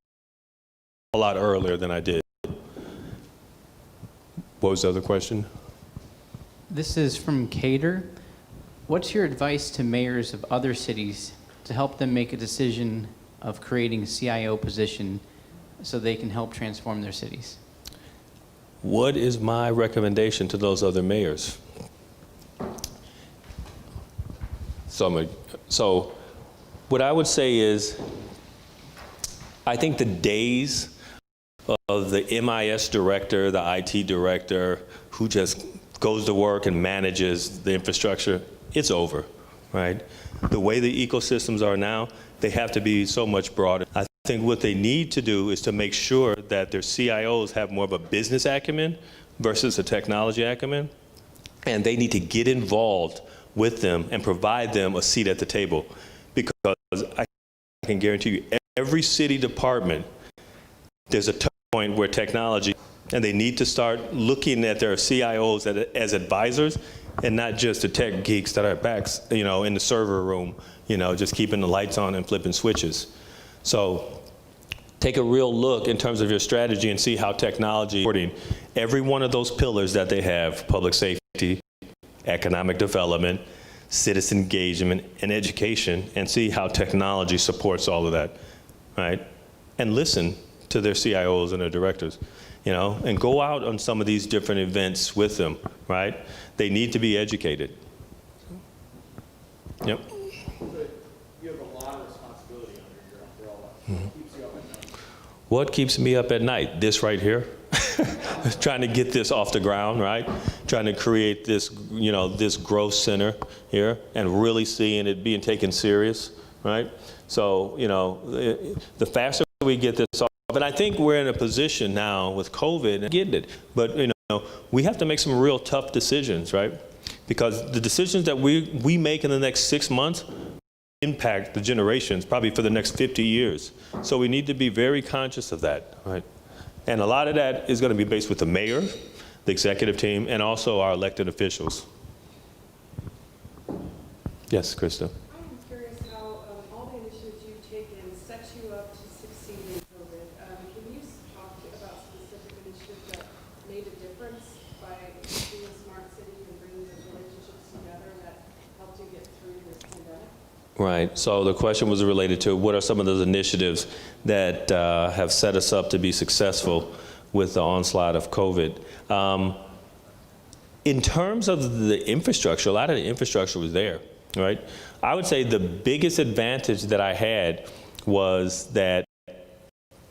a lot earlier than I did. What was the other question? This is from Cater. What's your advice to mayors of other cities to help them make a decision of creating a CIO position so they can help transform their cities? What is my recommendation to those other mayors? So what I would say is, I think the days of the MIS director, the IT director, who just goes to work and manages the infrastructure, it's over, right? The way the ecosystems are now, they have to be so much broader. I think what they need to do is to make sure that their CIOs have more of a business acumen versus a technology acumen, and they need to get involved with them and provide them a seat at the table. Because I can guarantee you, every city department, there's a touch point where technology, and they need to start looking at their CIOs as advisors and not just the tech geeks that are backs, you know, in the server room, you know, just keeping the lights on and flipping switches. So take a real look in terms of your strategy and see how technology, every one of those pillars that they have, public safety, economic development, citizen engagement, and education, and see how technology supports all of that, right? And listen to their CIOs and their directors, you know, and go out on some of these different events with them, right? They need to be educated. Yep. You have a lot of responsibility under your umbrella. What keeps you up at night? What keeps me up at night? This right here. Trying to get this off the ground, right? Trying to create this, you know, this growth center here and really seeing it being taken serious, right? So, you know, the faster we get this off, and I think we're in a position now with COVID and getting it, but, you know, we have to make some real tough decisions, right? Because the decisions that we make in the next 6 months impact the generations probably for the next 50 years. So we need to be very conscious of that, right? And a lot of that is going to be based with the mayor, the executive team, and also our elected officials. Yes, Krista. I'm curious how all the initiatives you've taken set you up to succeed in COVID. Can you talk about specific initiatives that made a difference by being a smart city and bringing those relationships together that helped you get through this pandemic? Right. So the question was related to what are some of those initiatives that have set us up to be successful with the onslaught of COVID. In terms of the infrastructure, a lot of the infrastructure was there, right? I would say the biggest advantage that I had was that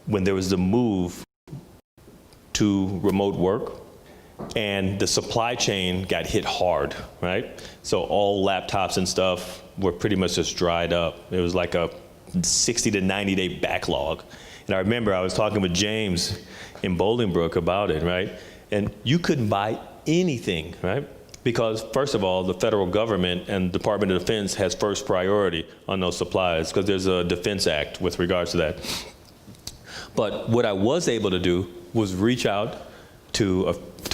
when there was the move to remote work, and the supply chain got hit hard, right? So all laptops and stuff were pretty much just dried up. It was like a 60 to 90 day backlog. And I remember I was talking with James in Bolingbrook about it, right? And you couldn't buy anything, right? Because first of all, the federal government and Department of Defense has first priority on those supplies because there's a Defense Act with regards to that. But what I was able to do was reach out to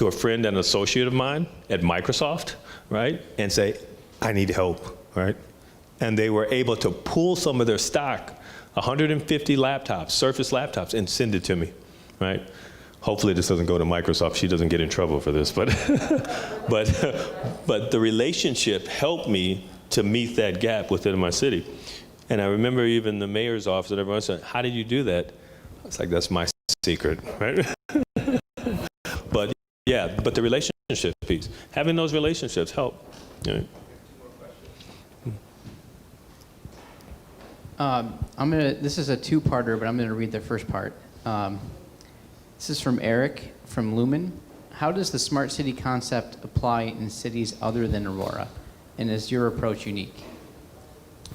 a friend and associate of mine at Microsoft, right, and say, I need help, right? And they were able to pull some of their stock, 150 laptops, Surface laptops, and send it to me, right? Hopefully this doesn't go to Microsoft. She doesn't get in trouble for this, but but the relationship helped me to meet that gap within my city. And I remember even the mayor's office and everyone said, how did you do that? I was like, that's my secret, right? But yeah, but the relationship piece, having those relationships help. You know? This is a two-parter, but I'm gonna read the first part. This is from Eric from Lumen. How does the smart city concept apply in cities other than Aurora? And is your approach unique?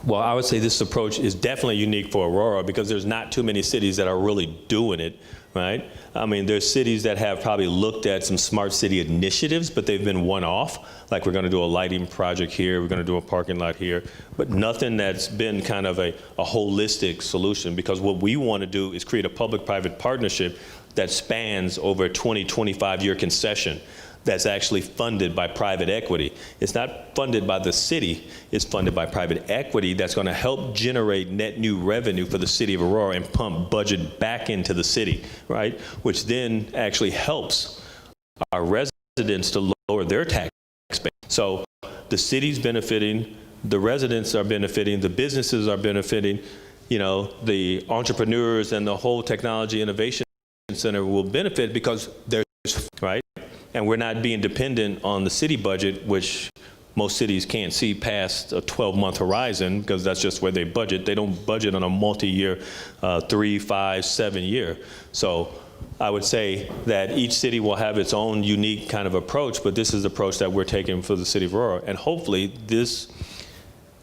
Well, I would say this approach is definitely unique for Aurora because there's not too many cities that are really doing it, right? I mean, there's cities that have probably looked at some smart city initiatives, but they've been one-off. Like we're going to do a lighting project here, we're going to do a parking lot here, but nothing that's been kind of a holistic solution, because what we want to do is create a public-private partnership that spans over a 20, 25-year concession that's actually funded by private equity. It's not funded by the city, it's funded by private equity that's going to help generate net new revenue for the city of Aurora and pump budget back into the city, right? Which then actually helps our residents to lower their tax base. So the city's benefiting, the residents are benefiting, the businesses are benefiting, you know, the entrepreneurs and the whole technology innovation center will benefit because there's, right? And we're not being dependent on the city budget, which most cities can't see past a 12-month horizon because that's just where they budget. They don't budget on a multi-year, 3, 5, 7 year. So I would say that each city will have its own unique kind of approach, but this is the approach that we're taking for the city of Aurora. And hopefully this,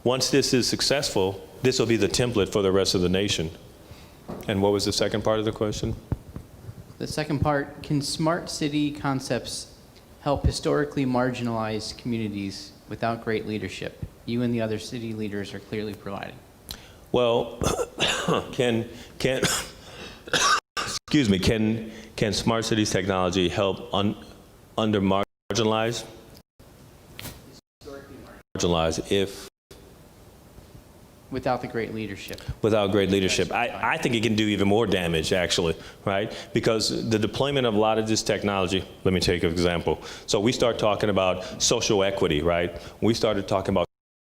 once this is successful, this will be the template for the rest of the nation. And what was the second part of the question? The second part, can smart city concepts help historically marginalized communities without great leadership? You and the other city leaders are clearly providing. Well, excuse me, can smart cities technology help under marginalized? Marginalized if? Without the great leadership. Without great leadership. I think it can do even more damage, actually, right? Because the deployment of a lot of this technology, let me take an example. So we start talking about social equity, right? We started talking about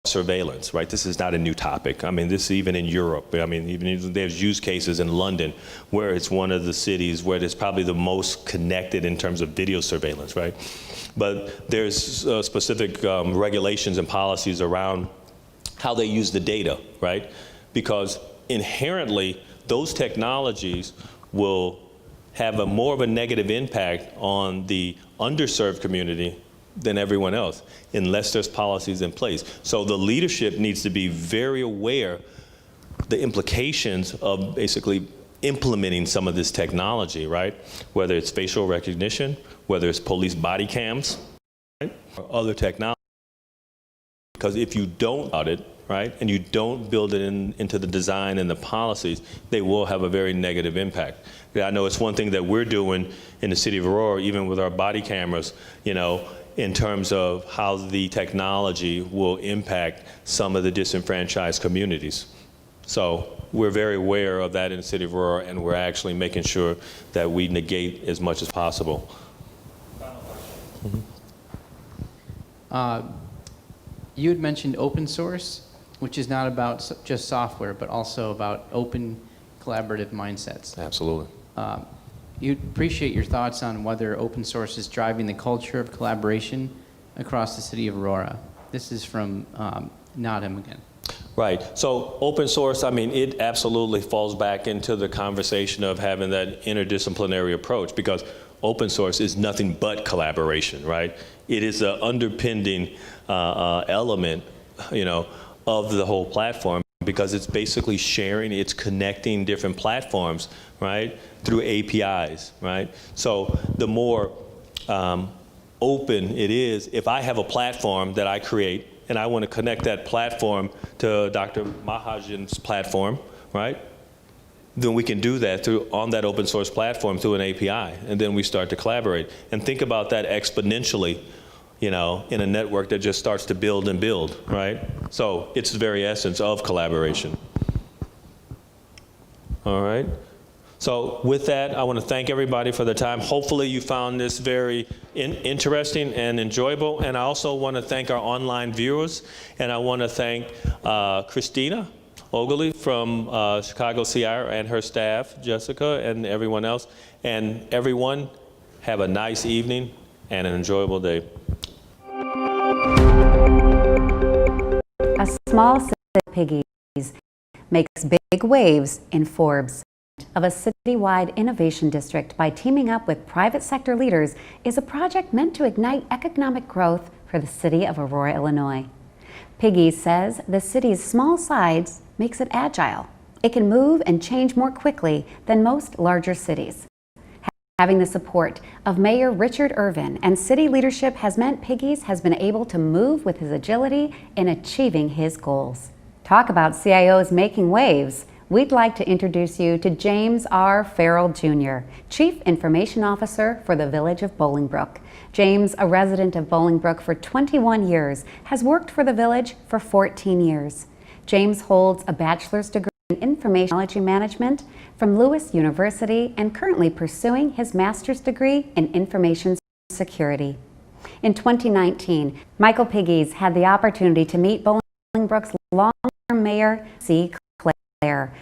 surveillance, right? This is not a new topic. I mean, this is even in Europe. I mean, even there's use cases in London where it's one of the cities where it's probably the most connected in terms of video surveillance, right? But there's specific regulations and policies around how they use the data, right? Because inherently, those technologies will have more of a negative impact on the underserved community than everyone else, unless there's policies in place. So the leadership needs to be very aware the implications of basically implementing some of this technology, right? Whether it's facial recognition, whether it's police body cams, right? Or other technology. Because if you don't audit, right, and you don't build it into the design and the policies, they will have a very negative impact. I know it's one thing that we're doing in the city of Aurora, even with our body cameras, you know, in terms of how the technology will impact some of the disenfranchised communities. So we're very aware of that in the city of Aurora, and we're actually making sure that we negate as much as possible. You had mentioned open source, which is not about just software, but also about open collaborative mindsets. Absolutely. You'd appreciate your thoughts on whether open source is driving the culture of collaboration across the city of Aurora. This is from Nadam again. Right. So open source, I mean, it absolutely falls back into the conversation of having that interdisciplinary approach, because open source is nothing but collaboration, right? It is an underpinning element, you know, of the whole platform, because it's basically sharing, it's connecting different platforms, right, through APIs, right? So the more open it is, if I have a platform that I create and I want to connect that platform to Dr. Mahajan's platform, right, then we can do that on that open source platform through an API, and then we start to collaborate. And think about that exponentially, you know, in a network that just starts to build and build, right? So it's the very essence of collaboration. All right. So with that, I want to thank everybody for their time. Hopefully you found this very interesting and enjoyable. And I also want to thank our online viewers. And I want to thank Christina Ogilvy from ChicagoCIO and her staff, Jessica and everyone else. And everyone, have a nice evening and an enjoyable day. A small city of Pegues makes big waves in Forbes. Of a citywide innovation district by teaming up with private sector leaders is a project meant to ignite economic growth for the city of Aurora, Illinois. Pegues says the city's small size makes it agile. It can move and change more quickly than most larger cities. Having the support of Mayor Richard Irvin and city leadership has meant Pegues has been able to move with his agility in achieving his goals. Talk about CIOs making waves. We'd like to introduce you to James R. Farrell, Jr., Chief Information Officer for the Village of Bolingbrook. James, a resident of Bolingbrook for 21 years, has worked for the village for 14 years. James holds a bachelor's degree in Information Technology Management from Lewis University and currently pursuing his master's degree in Information Security. In 2019, Michael Pegues had the opportunity to meet Bolingbrook's long-term mayor, C. Claire,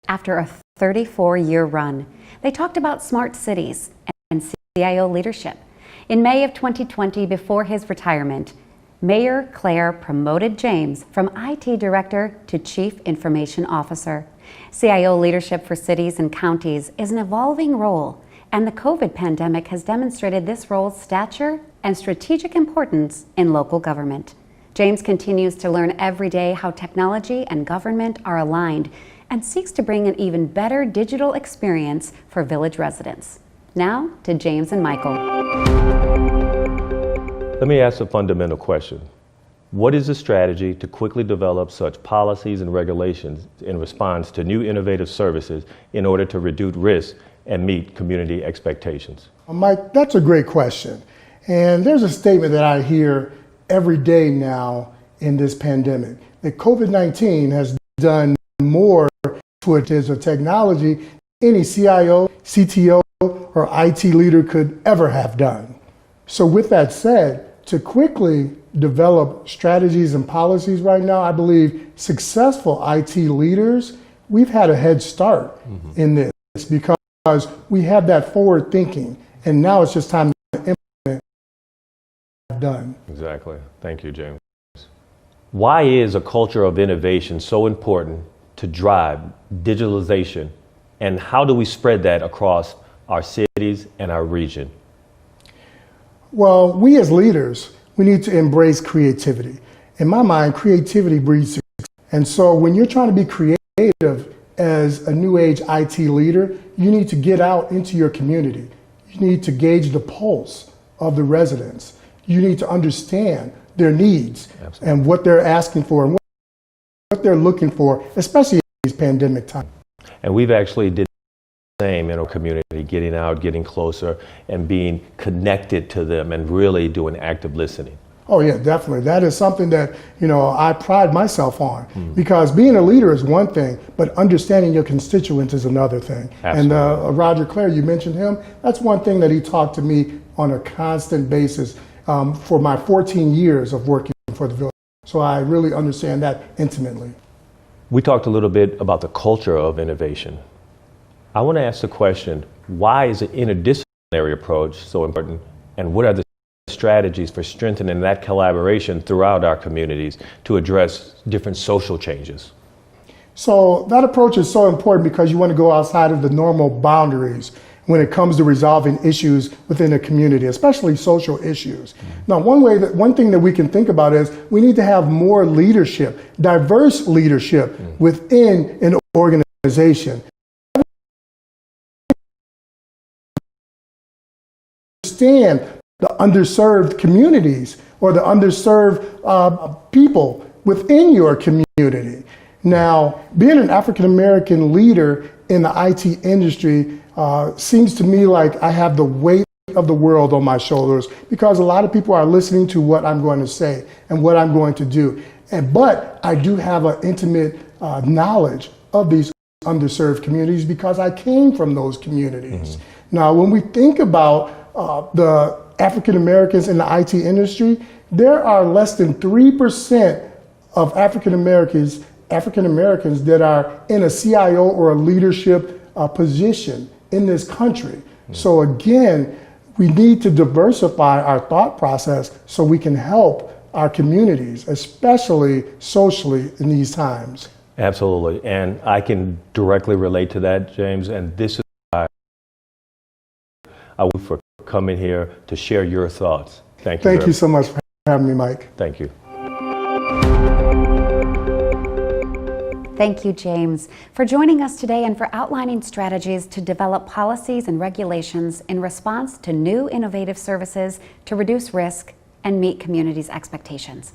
after a 34-year run. They talked about smart cities and CIO leadership. In May of 2020, before his retirement, Mayor Claire promoted James from IT Director to Chief Information Officer. CIO leadership for cities and counties is an evolving role, and the COVID pandemic has demonstrated this role's stature and strategic importance in local government. James continues to learn every day how technology and government are aligned and seeks to bring an even better digital experience for village residents. Now to James and Michael. Let me ask a fundamental question. What is the strategy to quickly develop such policies and regulations in response to new innovative services in order to reduce risk and meet community expectations? Mike, that's a great question. And there's a statement that I hear every day now in this pandemic, that COVID-19 has done more towards of technology than any CIO, CTO, or IT leader could ever have done. So with that said, to quickly develop strategies and policies right now, I believe successful IT leaders, we've had a head start in this because we have that forward thinking, and now it's just time to implement what we've done. Exactly. Thank you, James. Why is a culture of innovation so important to drive digitalization, and how do we spread that across our cities and our region? Well, we as leaders, we need to embrace creativity. In my mind, creativity breeds success. And so when you're trying to be creative as a new age IT leader, you need to get out into your community. You need to gauge the pulse of the residents. You need to understand their needs and what they're asking for and what they're looking for, especially in these pandemic times. And we've actually did same in our community, getting out, getting closer, and being connected to them and really doing active listening. Oh yeah, definitely. That is something that, I pride myself on because being a leader is one thing, but understanding your constituents is another thing. Absolutely. And Roger Clare, you mentioned him. That's one thing that he taught to me on a constant basis for my 14 years of working for the village. So I really understand that intimately. We talked a little bit about the culture of innovation. I want to ask the question, why is the interdisciplinary approach so important, and what are the strategies for strengthening that collaboration throughout our communities to address different social changes? So that approach is so important because you want to go outside of the normal boundaries when it comes to resolving issues within a community, especially social issues. Now, one thing that we can think about is we need to have more leadership, diverse leadership within an organization. Understand the underserved communities or the underserved people within your community. Now, being an African American leader in the IT industry seems to me like I have the weight of the world on my shoulders because a lot of people are listening to what I'm going to say and what I'm going to do. But I do have an intimate knowledge of these underserved communities because I came from those communities. Now, when we think about the African Americans in the IT industry, there are less than 3% of African Americans African Americans that are in a CIO or a leadership position in this country. So again, we need to diversify our thought process so we can help our communities, especially socially in these times. Absolutely, and I can directly relate to that, James, and this is why I would for coming here to share your thoughts. Thank you. Thank you so much for having me, Mike. Thank you. Thank you, James, for joining us today and for outlining strategies to develop policies and regulations in response to new innovative services to reduce risk and meet communities' expectations.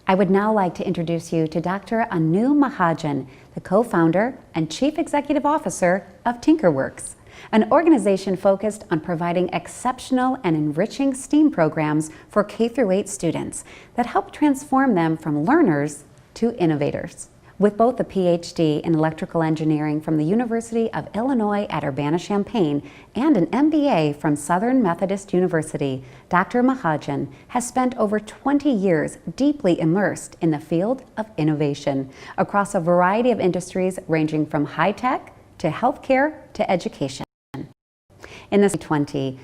I would now like to introduce you to Dr. Anu Mahajan, the co-founder and chief executive officer of TinkerWorks, an organization focused on providing exceptional and enriching STEAM programs for K-8 students that help transform them from learners to innovators. With both a PhD in electrical engineering from the University of Illinois at Urbana-Champaign and an MBA from Southern Methodist University, Dr. Mahajan has spent over 20 years deeply immersed in the field of innovation across a variety of industries ranging from high-tech to healthcare to education. In this 2020,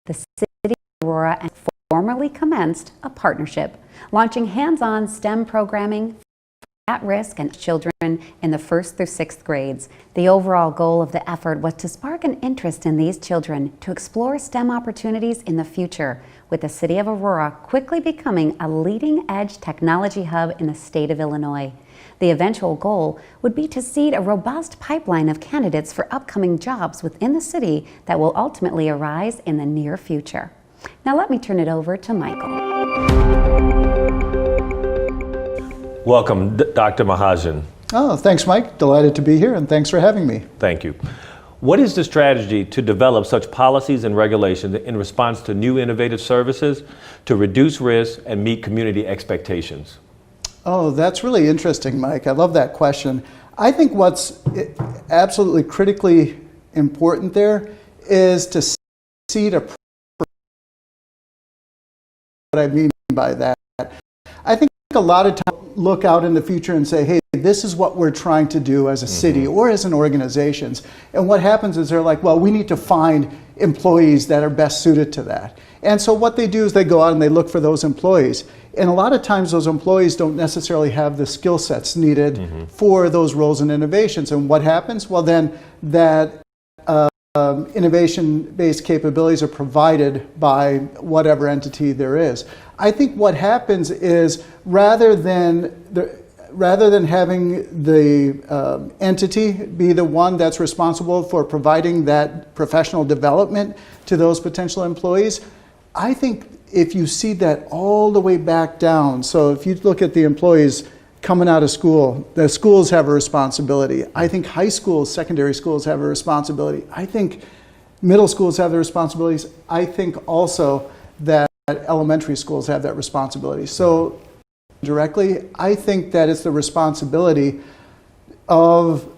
the City of Aurora formally commenced a partnership, launching hands-on STEM programming at-risk and children in the 1st through 6th grades. The overall goal of the effort was to spark an interest in these children to explore STEM opportunities in the future, with the City of Aurora quickly becoming a leading-edge technology hub in the state of Illinois. The eventual goal would be to seed a robust pipeline of candidates for upcoming jobs within the city that will ultimately arise in the near future. Now let me turn it over to Michael. Welcome, Dr. Mahajan. Oh, thanks, Mike. Delighted to be here, and thanks for having me. Thank you. What is the strategy to develop such policies and regulations in response to new innovative services to reduce risk and meet community expectations? Oh, that's really interesting, Mike. I love that question. I think what's absolutely critically important there is to seed a. What I mean by that, I think a lot of times look out in the future and say, hey, this is what we're trying to do as a city or as an organization. And what happens is they're like, well, we need to find employees that are best suited to that. And so what they do is they go out and they look for those employees. And a lot of times those employees don't necessarily have the skill sets needed for those roles and innovations. And what happens? Well, then that innovation-based capabilities are provided by whatever entity there is. I think what happens is rather than having the entity be the one that's responsible for providing that professional development to those potential employees, I think if you see that all the way back down, so if you look at the employees coming out of school, the schools have a responsibility. I think high schools, secondary schools have a responsibility. I think middle schools have the responsibilities. I think also that elementary schools have that responsibility. So directly, I think that it's the responsibility of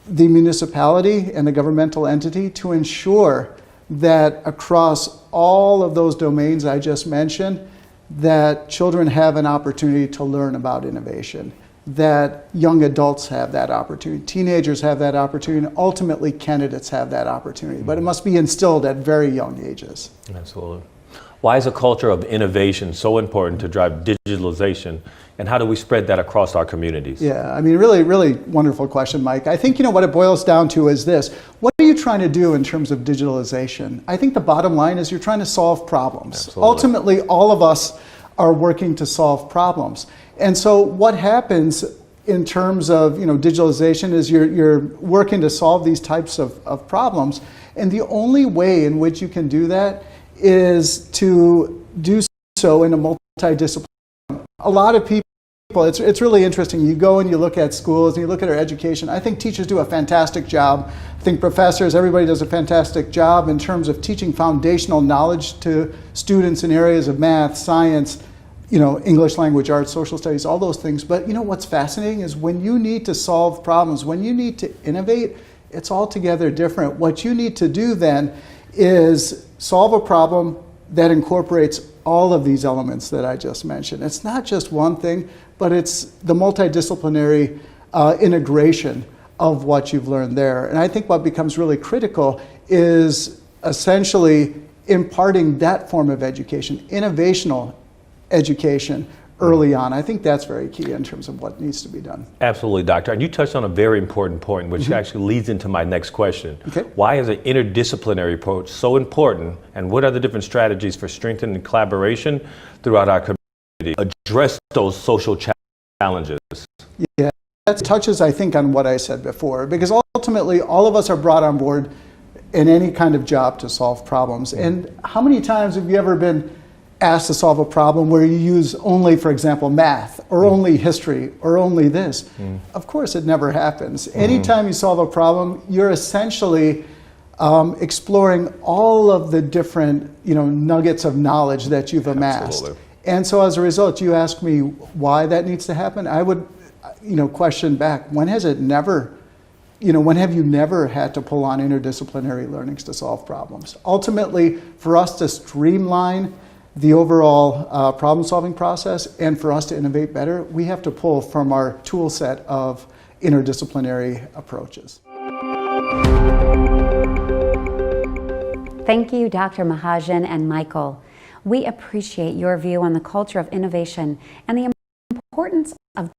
the municipality and the governmental entity to ensure that across all of those domains I just mentioned, that children have an opportunity to learn about innovation, that young adults have that opportunity, teenagers have that opportunity, and ultimately candidates have that opportunity. But it must be instilled at very young ages. Absolutely. Why is a culture of innovation so important to drive digitalization, and how do we spread that across our communities? Yeah, I mean, really, really wonderful question, Mike. I think, what it boils down to is this. What are you trying to do in terms of digitalization? I think the bottom line is you're trying to solve problems. Absolutely. Ultimately, all of us are working to solve problems. And so what happens in terms of digitalization is you're working to solve these types of problems. And the only way in which you can do that is to do so in a multidisciplinary. A lot of people, it's really interesting. You go and you look at schools and you look at our education. I think teachers do a fantastic job. I think professors, everybody does a fantastic job in terms of teaching foundational knowledge to students in areas of math, science, English language arts, social studies, all those things. But what's fascinating is when you need to solve problems, when you need to innovate, it's altogether different. What you need to do then is solve a problem that incorporates all of these elements that I just mentioned. It's not just one thing, but it's the multidisciplinary integration of what you've learned there. And I think what becomes really critical is essentially imparting that form of education, innovational education, early on. I think that's very key in terms of what needs to be done. Absolutely, Doctor. And you touched on a very important point, which actually leads into my next question. Okay. Why is an interdisciplinary approach so important, and what are the different strategies for strengthening collaboration throughout our community? Address those social challenges. Yeah, that touches, I think, on what I said before, because ultimately all of us are brought on board in any kind of job to solve problems. And how many times have you ever been asked to solve a problem where you use only, for example, math, or only history, or only this? Of course, it never happens. Anytime you solve a problem, you're essentially exploring all of the different, nuggets of knowledge that you've amassed. Absolutely. And so as a result, you ask me why that needs to happen. I would, question back, when has it never, when have you never had to pull on interdisciplinary learnings to solve problems? Ultimately, for us to streamline the overall problem-solving process and for us to innovate better, we have to pull from our tool set of interdisciplinary approaches. Thank you, Dr. Mahajan and Michael. We appreciate your view on the culture of innovation and the importance of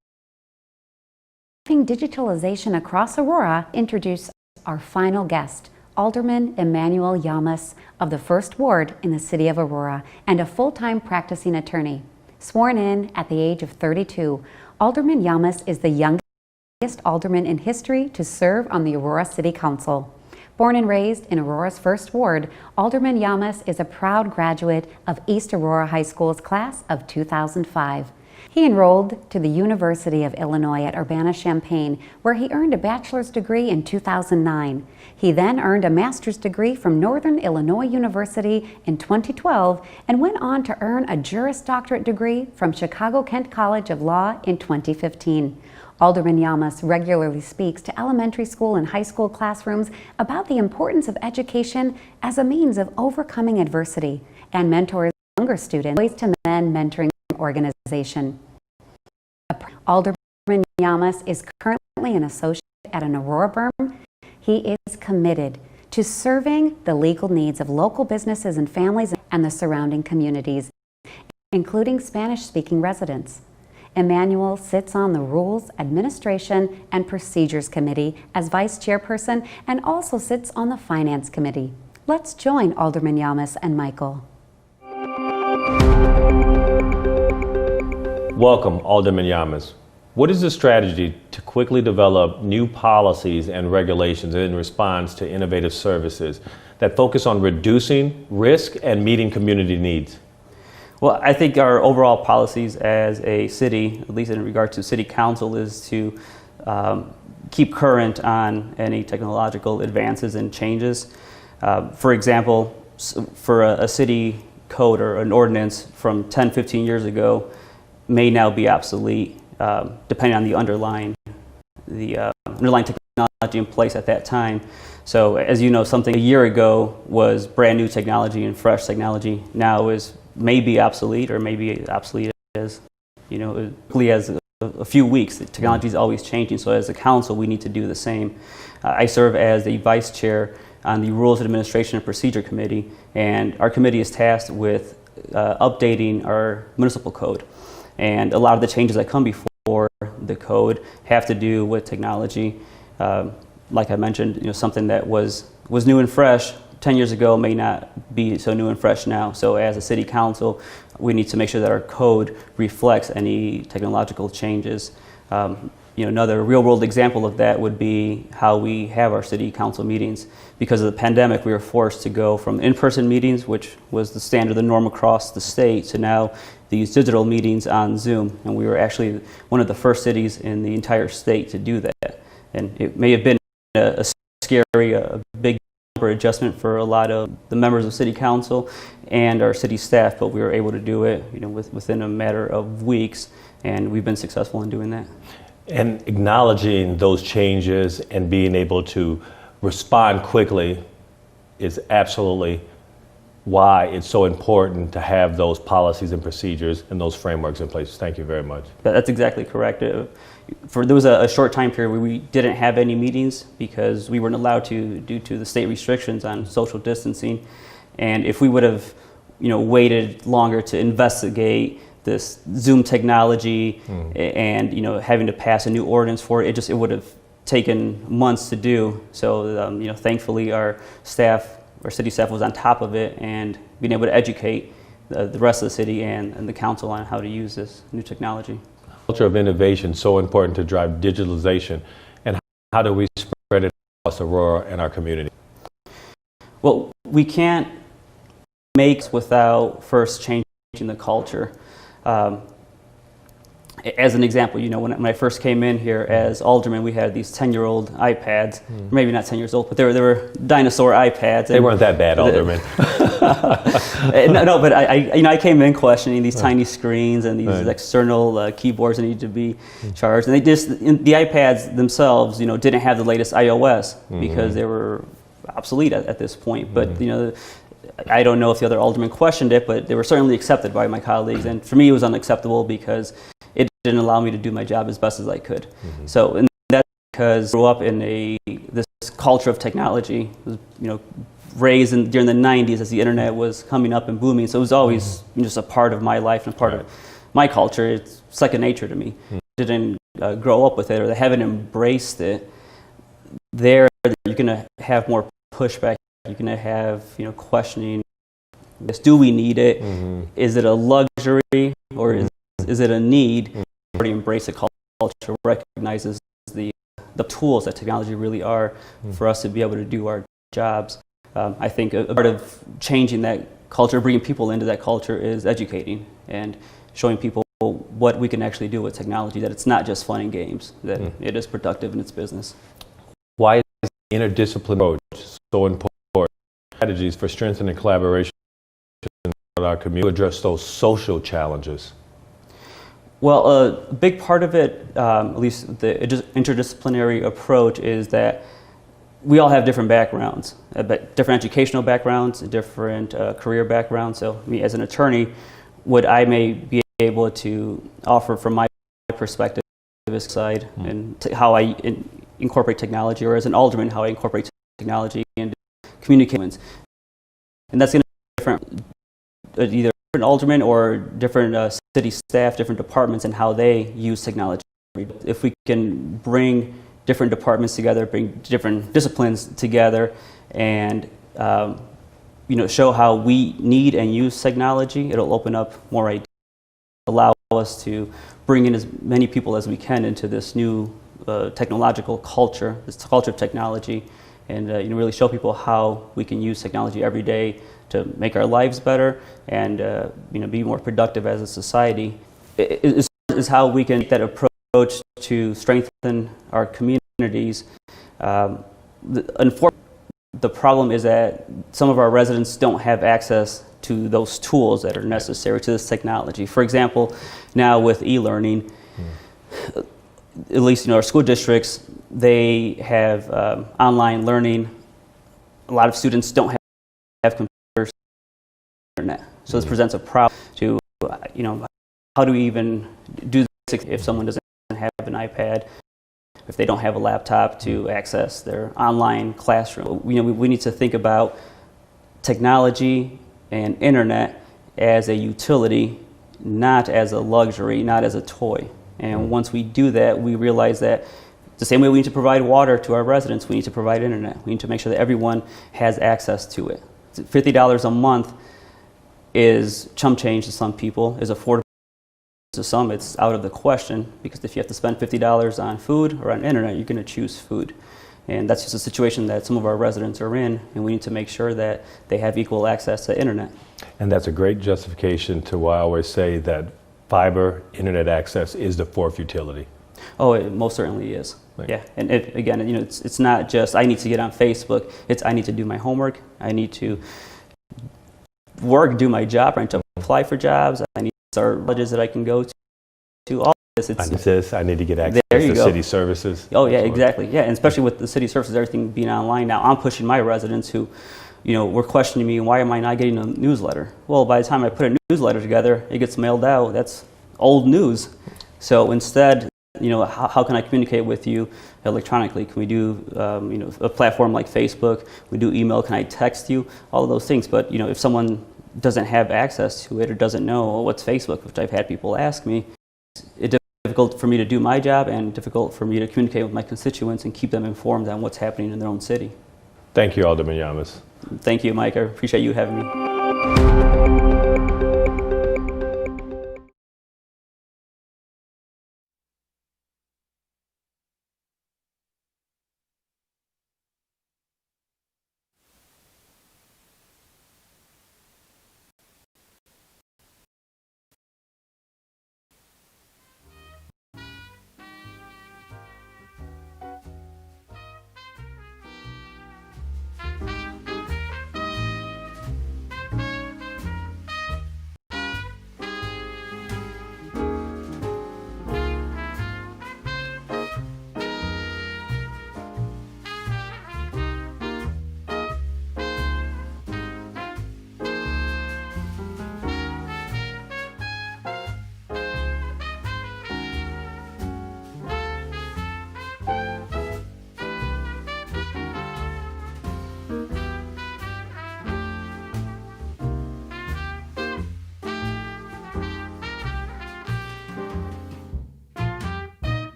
digitalization across Aurora. Introduce our final guest, Alderman Emmanuel Yamas of the 1st Ward in the city of Aurora and a full-time practicing attorney. Sworn in at the age of 32, Alderman Yamas is the youngest alderman in history to serve on the Aurora City Council. Born and raised in Aurora's 1st Ward, Alderman Yamas is a proud graduate of East Aurora High School's class of 2005. He enrolled to the University of Illinois at Urbana-Champaign, where he earned a bachelor's degree in 2009. He then earned a master's degree from Northern Illinois University in 2012 and went on to earn a Juris Doctorate degree from Chicago-Kent College of Law in 2015. Alderman Yamas regularly speaks to elementary school and high school classrooms about the importance of education as a means of overcoming adversity and mentors younger students. Boys to Men Mentoring Organization. Alderman Yamas is currently an associate at an Aurora firm. He is committed to serving the legal needs of local businesses and families and the surrounding communities, including Spanish-speaking residents. Emmanuel sits on the Rules, Administration, and Procedures Committee as Vice Chairperson and also sits on the Finance Committee. Let's join Alderman Yamas and Michael. Welcome, Alderman Yamas. What is the strategy to quickly develop new policies and regulations in response to innovative services that focus on reducing risk and meeting community needs? Well, I think our overall policies as a city, at least in regard to city council, is to keep current on any technological advances and changes. For example, for a city code or an ordinance from 10, 15 years ago may now be obsolete, depending on the underlying technology in place at that time. So as you know, something a year ago was brand new technology and fresh technology now may be obsolete or may be obsolete as a few weeks. The technology is always changing, so as a council we need to do the same. I serve as the vice chair on the Rules, Administration, and Procedure Committee, and our committee is tasked with updating our municipal code. And a lot of the changes that come before the code have to do with technology. Like I mentioned, something that was new and fresh 10 years ago may not be so new and fresh now. So as a city council, we need to make sure that our code reflects any technological changes. Another real-world example of that would be how we have our city council meetings. Because of the pandemic, we were forced to go from in-person meetings, which was the standard, the norm across the state, to now these digital meetings on Zoom. And we were actually one of the first cities in the entire state to do that. And it may have been a scary, a big adjustment for a lot of the members of city council and our city staff, but we were able to do it within a matter of weeks, and we've been successful in doing that. And acknowledging those changes and being able to respond quickly is absolutely why it's so important to have those policies and procedures and those frameworks in place. Thank you very much. That's exactly correct. There was a short time period where we didn't have any meetings because we weren't allowed to due to the state restrictions on social distancing. And if we would have, waited longer to investigate this Zoom technology and having to pass a new ordinance for it, it would have taken months to do. So thankfully our city staff was on top of it and being able to educate the rest of the city and the council on how to use this new technology. Culture of innovation is so important to drive digitalization, and how do we spread it across Aurora and our community? Well, we can't make without first changing the culture. As an example, when I first came in here as Alderman, we had these 10-year-old iPads, maybe not 10 years old, but they were dinosaur iPads. They weren't that bad, Alderman. No, but I came in questioning these tiny screens and these external keyboards that need to be charged. And the iPads themselves, didn't have the latest iOS because they were obsolete at this point. But, I don't know if the other aldermen questioned it, but they were certainly accepted by my colleagues. And for me, it was unacceptable because it didn't allow me to do my job as best as I could. So, and that's because I grew up in this culture of technology. Was, raised during the 90s as the internet was coming up and booming. So it was always just a part of my life and a part of my culture. It's second nature to me. Didn't grow up with it, or they haven't embraced it. There, you're going to have more pushback. You're going to have, questioning. Do we need it? Is it a luxury, or is it a need? Already embrace a culture, recognizes the tools that technology really are for us to be able to do our jobs. I think a part of changing that culture, bringing people into that culture, is educating and showing people what we can actually do with technology, that it's not just fun and games, that it is productive in its business. Why is interdisciplinary approach so important? Strategies for strengthening collaboration with our community to address those social challenges? Well, a big part of it, at least the interdisciplinary approach, is that we all have different backgrounds, different educational backgrounds, different career backgrounds. So me as an attorney, what I may be able to offer from my perspective side and how I incorporate technology, or as an alderman, how I incorporate technology and communications. And that's going to be different, either different aldermen or different city staff, different departments, and how they use technology. If we can bring different departments together, bring different disciplines together, and show how we need and use technology, it'll open up more ideas, allow us to bring in as many people as we can into this new technological culture, this culture of technology, and really show people how we can use technology every day to make our lives better and be more productive as a society. It is how we can take that approach to strengthen our communities. Unfortunately, the problem is that some of our residents don't have access to those tools that are necessary to this technology. For example, now with e-learning, at least in our school districts, they have online learning. A lot of students don't have computers, internet. So this presents a problem to, how do we even do this if someone doesn't have an iPad, if they don't have a laptop to access their online classroom? We need to think about technology and internet as a utility, not as a luxury, not as a toy. And once we do that, we realize that the same way we need to provide water to our residents, we need to provide internet. We need to make sure that everyone has access to it. $50 a month is chump change to some people, is affordable to some. It's out of the question, because if you have to spend $50 on food or on internet, you're going to choose food. And that's just a situation that some of our residents are in, and we need to make sure that they have equal access to internet. And that's a great justification to why I always say that fiber internet access is the fourth utility. Oh, it most certainly is. Yeah, and it's not just I need to get on Facebook. It's I need to do my homework. I need to work, do my job. I need to apply for jobs. I need to start colleges that I can go to. All this. I need to get access to city services. Oh yeah, exactly. Yeah, and especially with the city services, everything being online now, I'm pushing my residents who were questioning me, why am I not getting a newsletter? Well, by the time I put a newsletter together, it gets mailed out. That's old news. So instead, how can I communicate with you electronically? Can we do, a platform like Facebook? We do email. Can I text you? All of those things. But, if someone doesn't have access to it or doesn't know, well, what's Facebook, which I've had people ask me, it's difficult for me to do my job and difficult for me to communicate with my constituents and keep them informed on what's happening in their own city. Thank you, Alderman Yamas. Thank you, Mike. I appreciate you having me.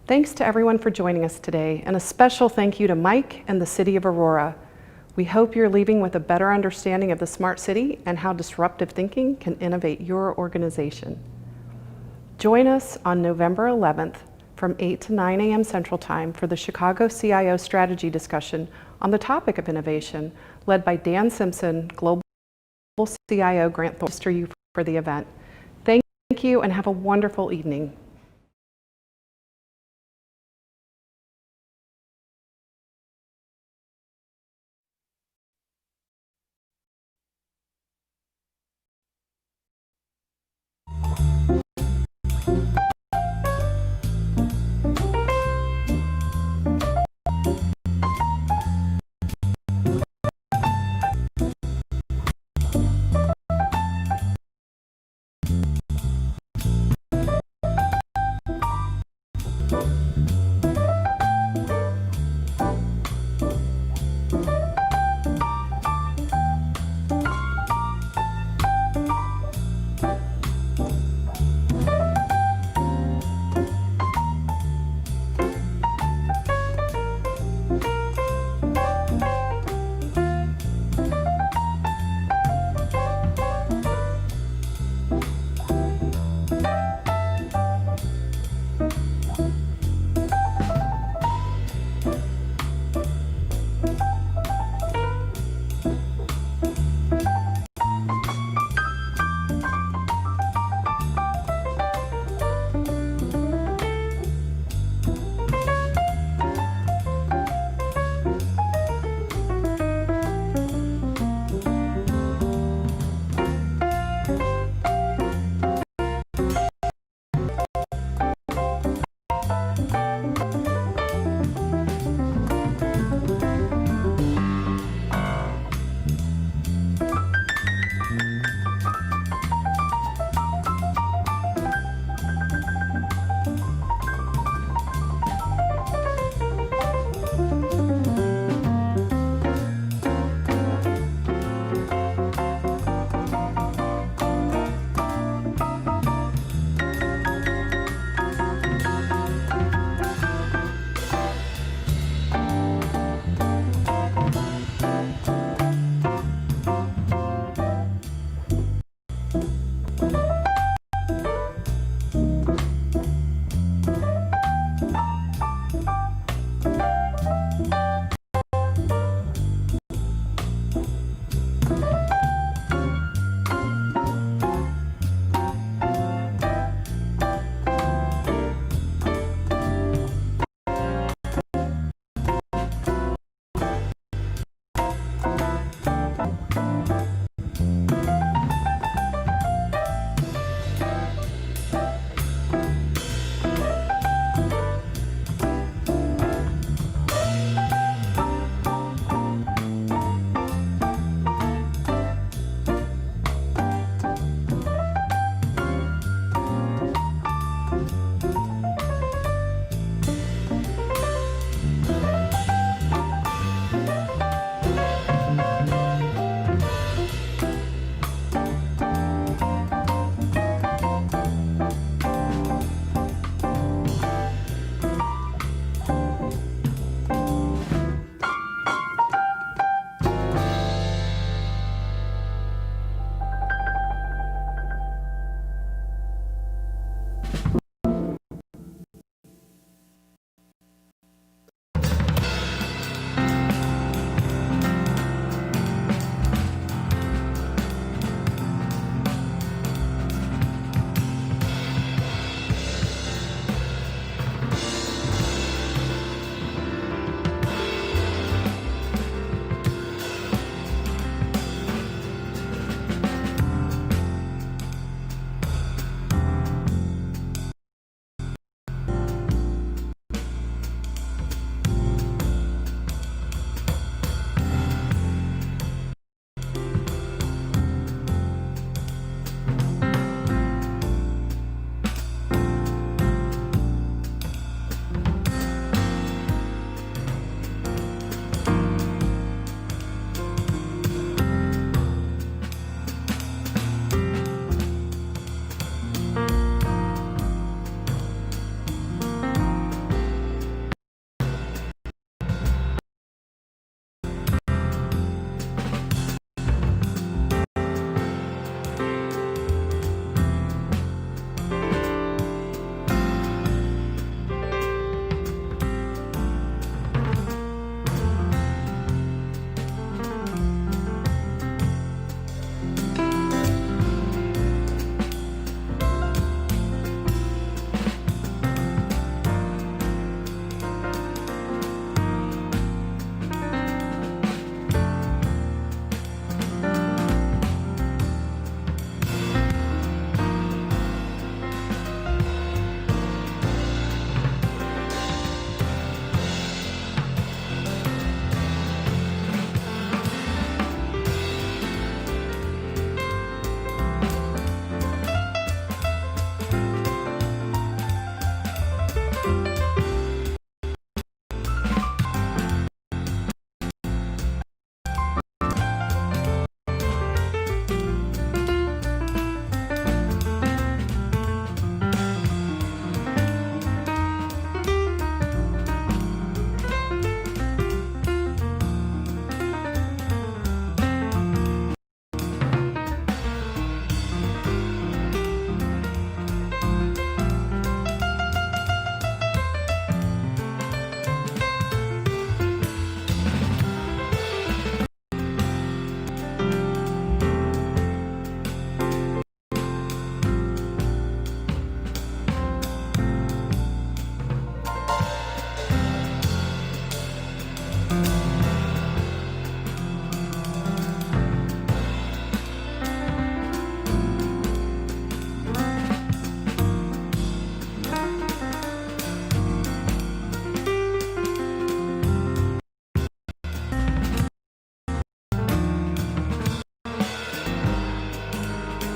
Thanks to everyone for joining us today, and a special thank you to Mike and the City of Aurora. We hope you're leaving with a better understanding of the smart city and how disruptive thinking can innovate your organization. Join us on November 11th from 8 to 9 a.m. Central Time for the ChicagoCIO strategy discussion on the topic of innovation, led by Dan Simpson, Global CIO Grant Thornton, for the event. Thank you and have a wonderful evening.